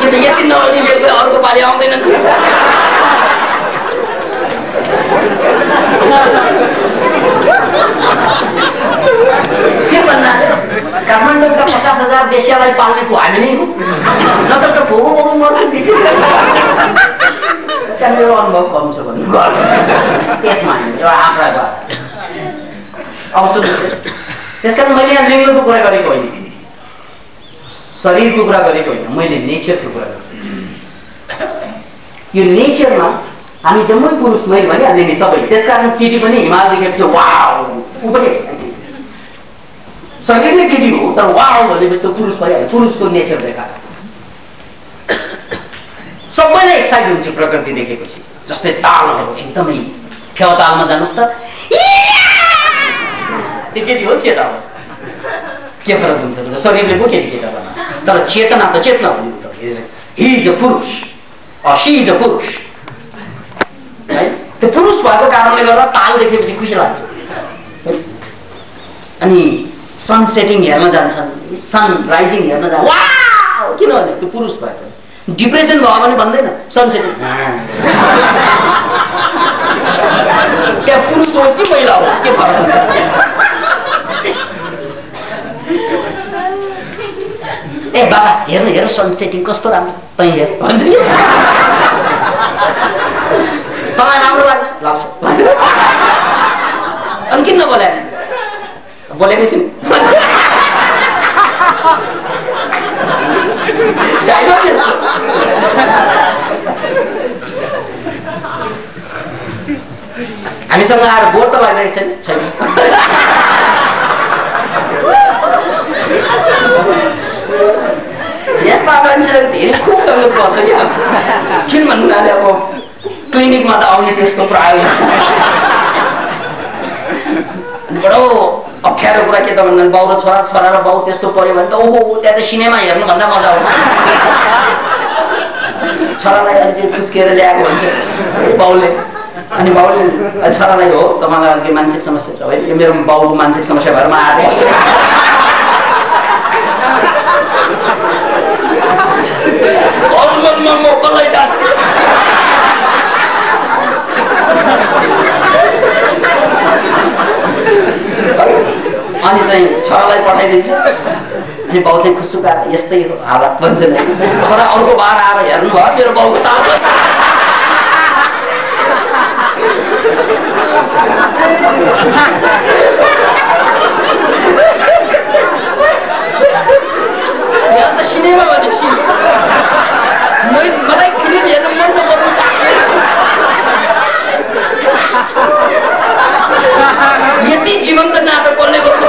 कि त यति नभने अर्को पालि आउँदैनन्। के भन्नाले काठमाडौँका 50,000 वेश्यालाई पाल्नेको हामी नै हो, नत्र त भोगो मर्छ। मेरो अनुभव कम छ भन्नु त्यसमा एउटा आँकडाको। अब सुन्नुहोस्, त्यसकारण मैले यहाँ लिङ्गको कुरा गरेको होइन, शरीरको कुरा गरेको होइन, मैले नेचरको कुरा गरेको। यो नेचरमा हामी जम्मै पुरुष, मैले भनिहालेँ नि सबै। त्यसकारण केटी पनि हिमाल देखेपछि वाउ, ऊ पनि एक्साइटेड। शरीरले केटी हो तर वाउ भनेपछि त पुरुष भइहाल्यो, पुरुषको नेचर देखाएको। सबैले एक्साइट हुन्छ प्रकृति देखेपछि। जस्तै तालहरू एकदमै फेवा तालमा जानुहोस् त, त्यो केटी होस् केटा होस् के फरक हुन्छ? शरीरले पो केटी केटा बना, तर चेतना त चेतना हो। हि इज अ पुरुष, सी इज अ पुरुष है। त्यो पुरुष भएको कारणले गर्दा ताल देखेपछि खुसी लाग्छ। अनि सन सेटिङ हेर्न जान्छन्, सन राइजिङ हेर्न जान्छ, वाउ, किनभने त्यो पुरुष भएको। डिप्रेसन भयो भने भन्दैन सनसेटिङ। त्यहाँ पुरुष होस् कि महिला होस् के फरक हुन्छ? ए बाबा हेर्न हेर सनसेटिङ कस्तो राम्रो, तै हेर भन्छ कि तँलाई राम्रो लाग्छ। अनि किन नबोले? बोलेकै छु। डायलॉग यस्तो। हामीसँग आएर बोर त लागिरहेको छैन। यस्ता मान्छेहरू धेरै खुब सङ्गत पर्छ क्या। किन भन्नाले अब क्लिनिकमा त आउने त्यसको प्राय हुन्छ। बडो अप्ठ्यारो कुरा के त भन्दा बाउ र छोरा, छोरा र बाउ त्यस्तो पर्यो भने त ओहो त्यहाँ त सिनेमा हेर्नुभन्दा मजा आउँछ। छोरालाई अलि चाहिँ खुस्किएर ल्याएको भन्छ बाउले, अनि बाउले छोरालाई हो तपाईँलाई अलिकति मानसिक समस्या छ होइन, यो मेरो बाउको मानसिक समस्या भएर म आएको। म कसलाई जान्छु। अनि चाहिँ छोरालाई पठाइदिन्छ, अनि बाउ चाहिँ खुसुका यस्तै हो हालत भन्छ नि। छोरा अर्को बार आएर हेर्नु भयो मेरो बाउको ताल यहाँ त सिनेमा भनेपछि मलाई फिल्म हेर्न मन नपर्नु यति जीवन्त नाटक कसले गर्नु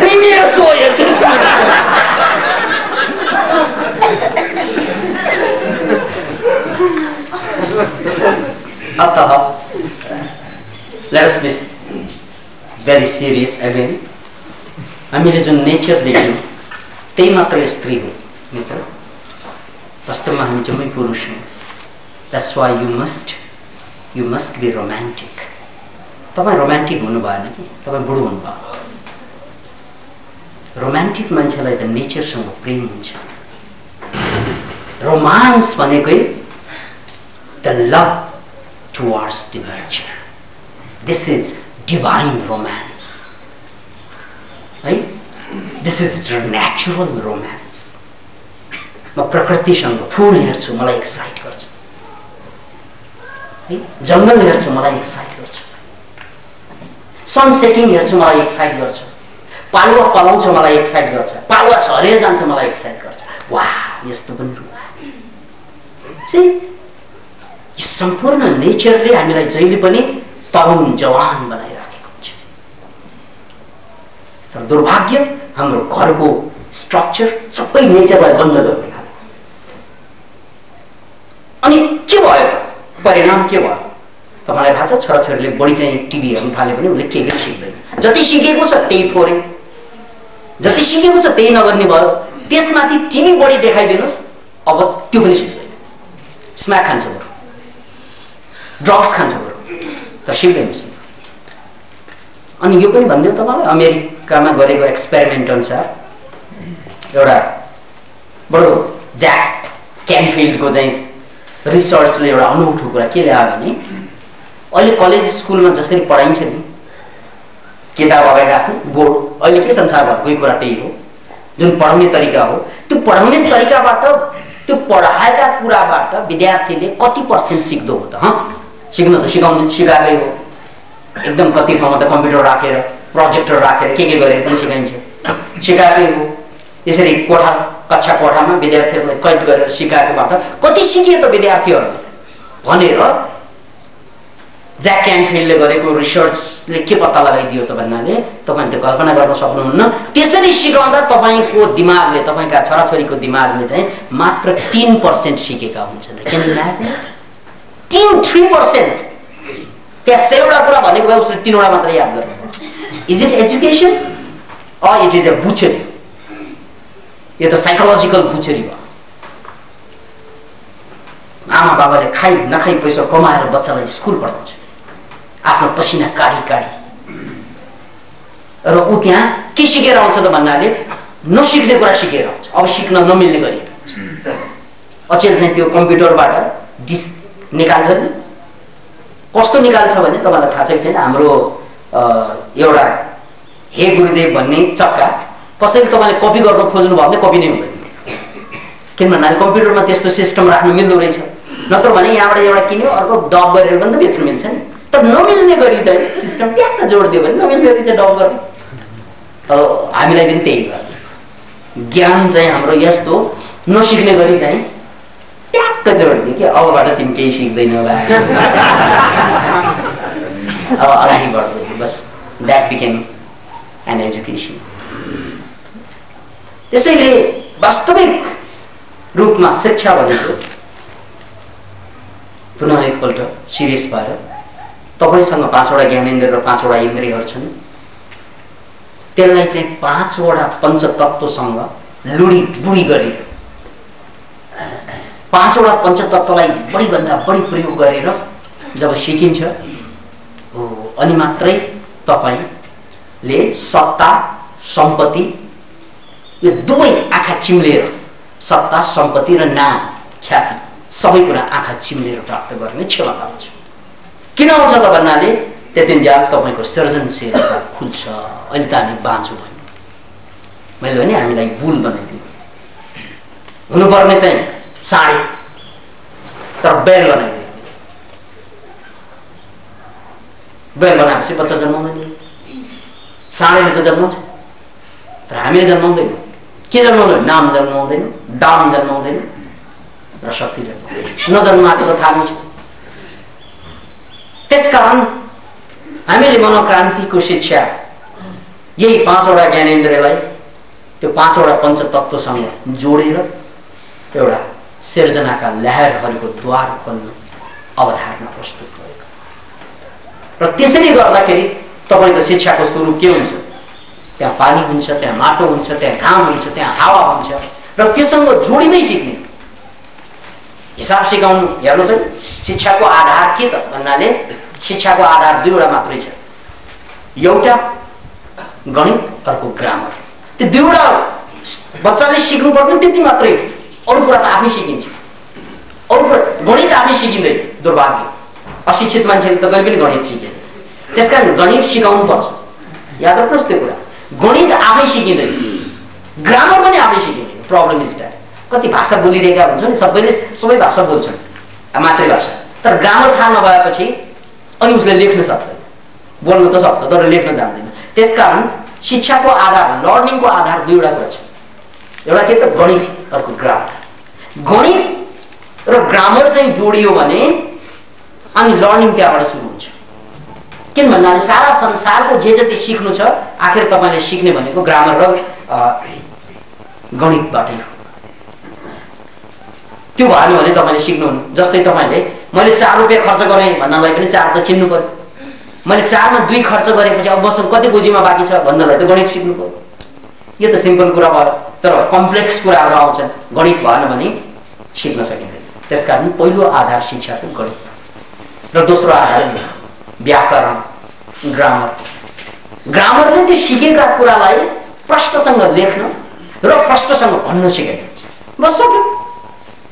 प्रिमियर सो हेर्दिन्छु। अतः let us be very serious again. हामीले जुन नेचर देख्यौँ त्यही मात्र स्त्री हो मित्र, वास्तवमा हामी जम्मै पुरुष हौँ। That's why you must be romantic. तपाईँ रोमान्टिक हुनु भएन कि तपाईँ बुढो हुनुभयो। रोमान्टिक मान्छेलाई त नेचरसँग प्रेम हुन्छ। रोमान्स भनेकै the love towards the nature. This is divine romance है, दिस इज नेचुरल रोमान्स। म प्रकृतिसँग फुल हेर्छु मलाई एक्साइट गर्छ है, जङ्गल हेर्छु मलाई एक्साइट गर्छ, सनसेटिङ हेर्छु मलाई एक्साइट गर्छ, पालुवा पलाउँछ मलाई एक्साइट गर्छ, पालुवा झरेर जान्छ मलाई एक्साइट गर्छ। वाह यस्तो पनि यो सम्पूर्ण नेचरले हामीलाई जहिले पनि तरुण जवान बनाइराखेको हुन्छ। तर दुर्भाग्य हाम्रो घरको स्ट्रक्चर सबै नेचरलाई बन्द गर्ने खाले। अनि के भयो त परिणाम के भयो तपाईँलाई थाहा छ? छोराछोरीले बढी चाहिँ टिभी हेर्नु थाल्यो भने उसले केही पनि सिक्दैन। जति सिकेको छ त्यही थोरै, जति सिकेको छ त्यही नगर्ने भयो। त्यसमाथि टिभी बढी देखाइदिनुहोस् अब त्यो पनि सिक्दैन। स्म्याक खान्छ बरु, ड्रग्स खान्छ बरु, तर सिक्दैन। अनि यो पनि भनिदिउँ तपाईँलाई, अमेरिकामा गरेको एक्सपेरिमेन्ट अनुसार एउटा बडो ज्याक क्यानफिल्डको चाहिँ रिसर्चले एउटा अनौठो कुरा के ल्यायो भने अहिले कलेज स्कुलमा जसरी पढाइन्छ नि, किताब अगाडि राख्नु बोर्ड, अहिले के संसारभरकै कुरा त्यही हो। जुन पढाउने तरिका हो त्यो पढाउने तरिकाबाट, त्यो पढाएका कुराबाट विद्यार्थीले कति % सिक्दो हो त? सिक्न त सिकाएकै हो। एकदम कति ठाउँमा त कम्प्युटर राखेर प्रोजेक्टर राखेर के गरेर पनि सिकाइन्छ, सिकाएकै हो। यसरी कक्षा कोठामा विद्यार्थीहरूलाई कैद गरेर सिकाएकोबाट कति सिकिए त विद्यार्थीहरूले भनेर ज्याक क्यानफिल्डले गरेको रिसर्चले के पत्ता लगाइदियो त भन्नाले तपाईँले त कल्पना गर्न सक्नुहुन्न। त्यसरी सिकाउँदा तपाईँको दिमागले, तपाईँका छोराछोरीको दिमागले चाहिँ मात्र 3% सिकेका हुन्छन्। किन 3%? त्यहाँ 100वटा कुरा भनेको भए उसले 3वटा मात्र याद गर्नुपर्छ। Is it education or it is a butchery? यो त साइकोलोजिकल बुचरी भयो। आमा बाबाले खाइ नखाइ पैसा कमाएर बच्चालाई स्कुल पढाउँछ, आफ्नो पसिना काढी र ऊ त्यहाँ के सिकेर आउँछ त भन्नाले नसिक्ने कुरा सिकेर आउँछ। अब सिक्न नमिल्ने गरिएर अचेल चाहिँ त्यो कम्प्युटरबाट डिस्क निकाल्छ नि, कस्तो निकाल्छ भने तपाईँलाई थाहा छ कि छैन? हाम्रो एउटा हे गुरुदेव भन्ने चक्का कसैले तपाईँले कपी गर्न खोज्नुभयो भने कपी नै हुँदैन। किन भन्नाले कम्प्युटरमा त्यस्तो सिस्टम राख्नु मिल्दो रहेछ। नत्र भने यहाँबाट एउटा किन्यो अर्को डब गरेर पनि त बेच्नु मिल्छ नि। तर नमिल्ने गरी चाहिँ सिस्टम ट्याक्क जोडिदियो भने नमिल्ने गरी चाहिँ डब गर्ने। अब हामीलाई पनि त्यही गर्छ। ज्ञान चाहिँ हाम्रो यस्तो नसिक्ने गरी चाहिँ ट्याक्क जोडिदियो कि अबबाट तिमी केही सिक्दैनौ होला अब अगाडि बढ्दै बस द्याट बिकेम एन एजुकेसन त्यसैले वास्तविक रूपमा शिक्षा भनेको पुनः एकपल्ट सिरियस भएर तपाईसँग 5वटा ज्ञानेन्द्र र 5वटा इन्द्रियहरू छन् त्यसलाई चाहिँ 5वटा पञ्चतत्त्वसँग लुडी बुडी गरेर 5वटा पञ्चतत्त्वलाई बढीभन्दा बढी प्रयोग गरेर जब सिकिन्छ अनि मात्रै तपाईले सत्ता सम्पत्ति यो दुवै आँखा चिम्लेर सत्ता सम्पत्ति र नाम ख्याति सबै कुरा आँखा चिम्लेर प्राप्त गर्ने क्षमता हुन्छ किन आउँछ त भन्नाले त्यतिन्जेल तपाईको सृजनशीलता खुल्छ अहिले त हामी बाँचो भन्यो मैले भने हामीलाई बुल बनाइदियो हुनुपर्ने चाहिँ साढे तर बेल बनाइदियो बेल बनाएपछि बच्चा जन्माउँदैन साढेले त जन्माउँछ तर हामीले जन्माउँदैनौँ के जन्माउँदैन नाम जन्माउँदैन दाम जन्माउँदैन र शक्ति जन्माउँदैन नजन्माएको त थाहा नै छ त्यसकारण हामीले मनोक्रान्तिको शिक्षा यही 5वटा ज्ञानेन्द्रलाई त्यो 5वटा पञ्चतत्त्वसँग जोडेर एउटा सिर्जनाका लहरहरूको द्वार खोल्न अवधारणा प्रस्तुत गरेको र त्यसरी गर्दाखेरि तपाईको शिक्षाको स्वरूप के हुन्छ त्यहाँ पानी हुन्छ त्यहाँ माटो हुन्छ त्यहाँ घाम हुन्छ त्यहाँ हावा हुन्छ र त्योसँग जोडिँदै सिक्ने हिसाब सिकाउनु हेर्नुहोस् है शिक्षाको आधार के त भन्नाले शिक्षाको आधार दुईवटा मात्रै छ एउटा गणित अर्को ग्रामर त्यो दुईवटा बच्चाले सिक्नुपर्ने त्यति मात्रै अरू कुरा त आफै सिकिन्छ अरू कुरा गणित आफै सिकिँदैन दुर्भाग्य अशिक्षित मान्छेले त कहिले पनि गणित सिकेन त्यसकारण गणित सिकाउनु पर्छ याद राख्नुहोस् त्यो कुरा गणित आफै सिकिँदैन ग्रामर पनि आफै सिकिँदैन प्रब्लम इज द्याट कति भाषा बोलिरहेका हुन्छ नि सबैले सबै भाषा बोल्छन् मातृभाषा तर ग्रामर थाहा नभएपछि अनि उसले लेख्न सक्दैन बोल्न त सक्छ तर लेख्न जान्दैन त्यसकारण शिक्षाको आधार लर्निङको आधार दुईवटा कुरा छ एउटा के त गणित अर्को ग्रामर गणित र ग्रामर चाहिँ जोडियो भने अनि लर्निङ त्यहाँबाट सुरु हुन्छ किन भन्नाले सारा संसारको जे जति सिक्नु छ आखिर तपाईले सिक्ने भनेको ग्रामर र गणितबाटै हो त्यो भएन भने तपाईले सिक्नुहुन्न जस्तै तपाईले मैले 4 रुपैयाँ खर्च गरेँ भन्नलाई पनि 4 त चिन्नु पर्यो मैले 4 मा 2 खर्च गरेपछि अब मसँग कति गोजीमा बाँकी छ भन्नलाई त गणित सिक्नु पर्यो यो त सिम्पल कुरा भयो तर कम्प्लेक्स कुराहरू आउँछन् गणित भएन भने सिक्न सकिँदैन त्यसकारण पहिलो आधार शिक्षाको गणित र दोस्रो आधार व्याकरण ग्रामरले त्यो सिकेका कुरालाई प्रश्नसँग लेख्न र प्रश्नसँग भन्न सिकाइदिन्छ बस सक्यो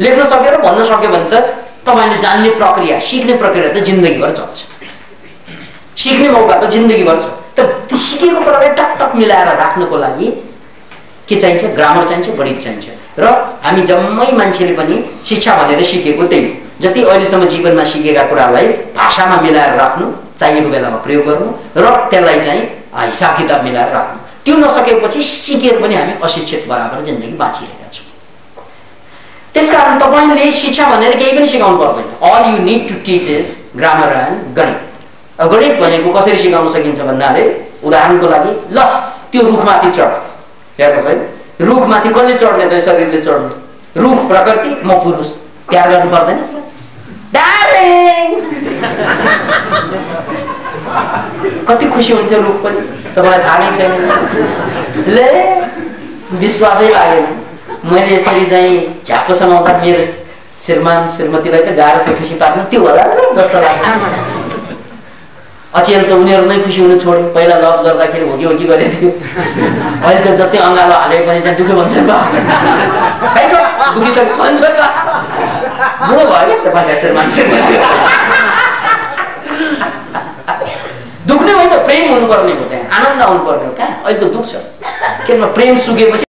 लेख्न सक्यो र भन्न सक्यो भने त तपाईले जान्ने प्रक्रिया सिक्ने प्रक्रिया त जिन्दगीभर चल्छ सिक्ने मौका त जिन्दगीभर छ तर त्यो सिकेको कुरालाई टकटक मिलाएर राख्नको लागि के चाहिन्छ ग्रामर चाहिन्छ गणित चाहिन्छ र हामी जम्मै मान्छेले पनि शिक्षा भनेर सिकेको त्यही जति अहिलेसम्म जीवनमा सिकेका कुरालाई भाषामा मिलाएर राख्नु चाहिएको बेलामा प्रयोग गर्नु र त्यसलाई चाहिँ हिसाब किताब मिलाएर राख्नु त्यो नसकेपछि सिकेर पनि हामी अशिक्षित बराबर जिन्दगी बाँचिरहेका छौँ त्यसकारण तपाईले शिक्षा भनेर केही पनि सिकाउनु पर्दैन all you need to teach is grammar and गणित गणित भनेको कसरी सिकाउन सकिन्छ भन्नाले उदाहरणको लागि ल त्यो रुखमाथि चढ हेर्नुहोस् है रुखमाथि कसले चढ्ने त शरीरले चढ्ने रुख प्रकृति म पुरुष प्यार गर्नु पर्दैन डार्लिङ कति खुसी हुन्छ रुख पनि तपाईलाई थाहा नै छैन ले विश्वासै लागेन मैले यसरी चाहिँ झ्याप्प समाउँदा मेरो श्रीमान श्रीमतीलाई त गाह्रो छ खुसी पार्न त्यो होला जस्तो लाग्छ अचेल त उनीहरू नै खुसी हुन छोड्यो पहिला लभ गर्दाखेरि हो कि गरेको थियो अहिले त जति अँगालो हाले पनि चाहिँ दुःख भन्छन् बा दुखिसक्यो भन्छन् बा बुढो भयो क्या तपाईँका श्रीमान श्रीमती दुख्ने होइन प्रेम हुनुपर्ने हो त्यहाँ आनन्द आउनुपर्ने हो कहाँ अहिले त दुख्छ किनभने प्रेम सुकेपछि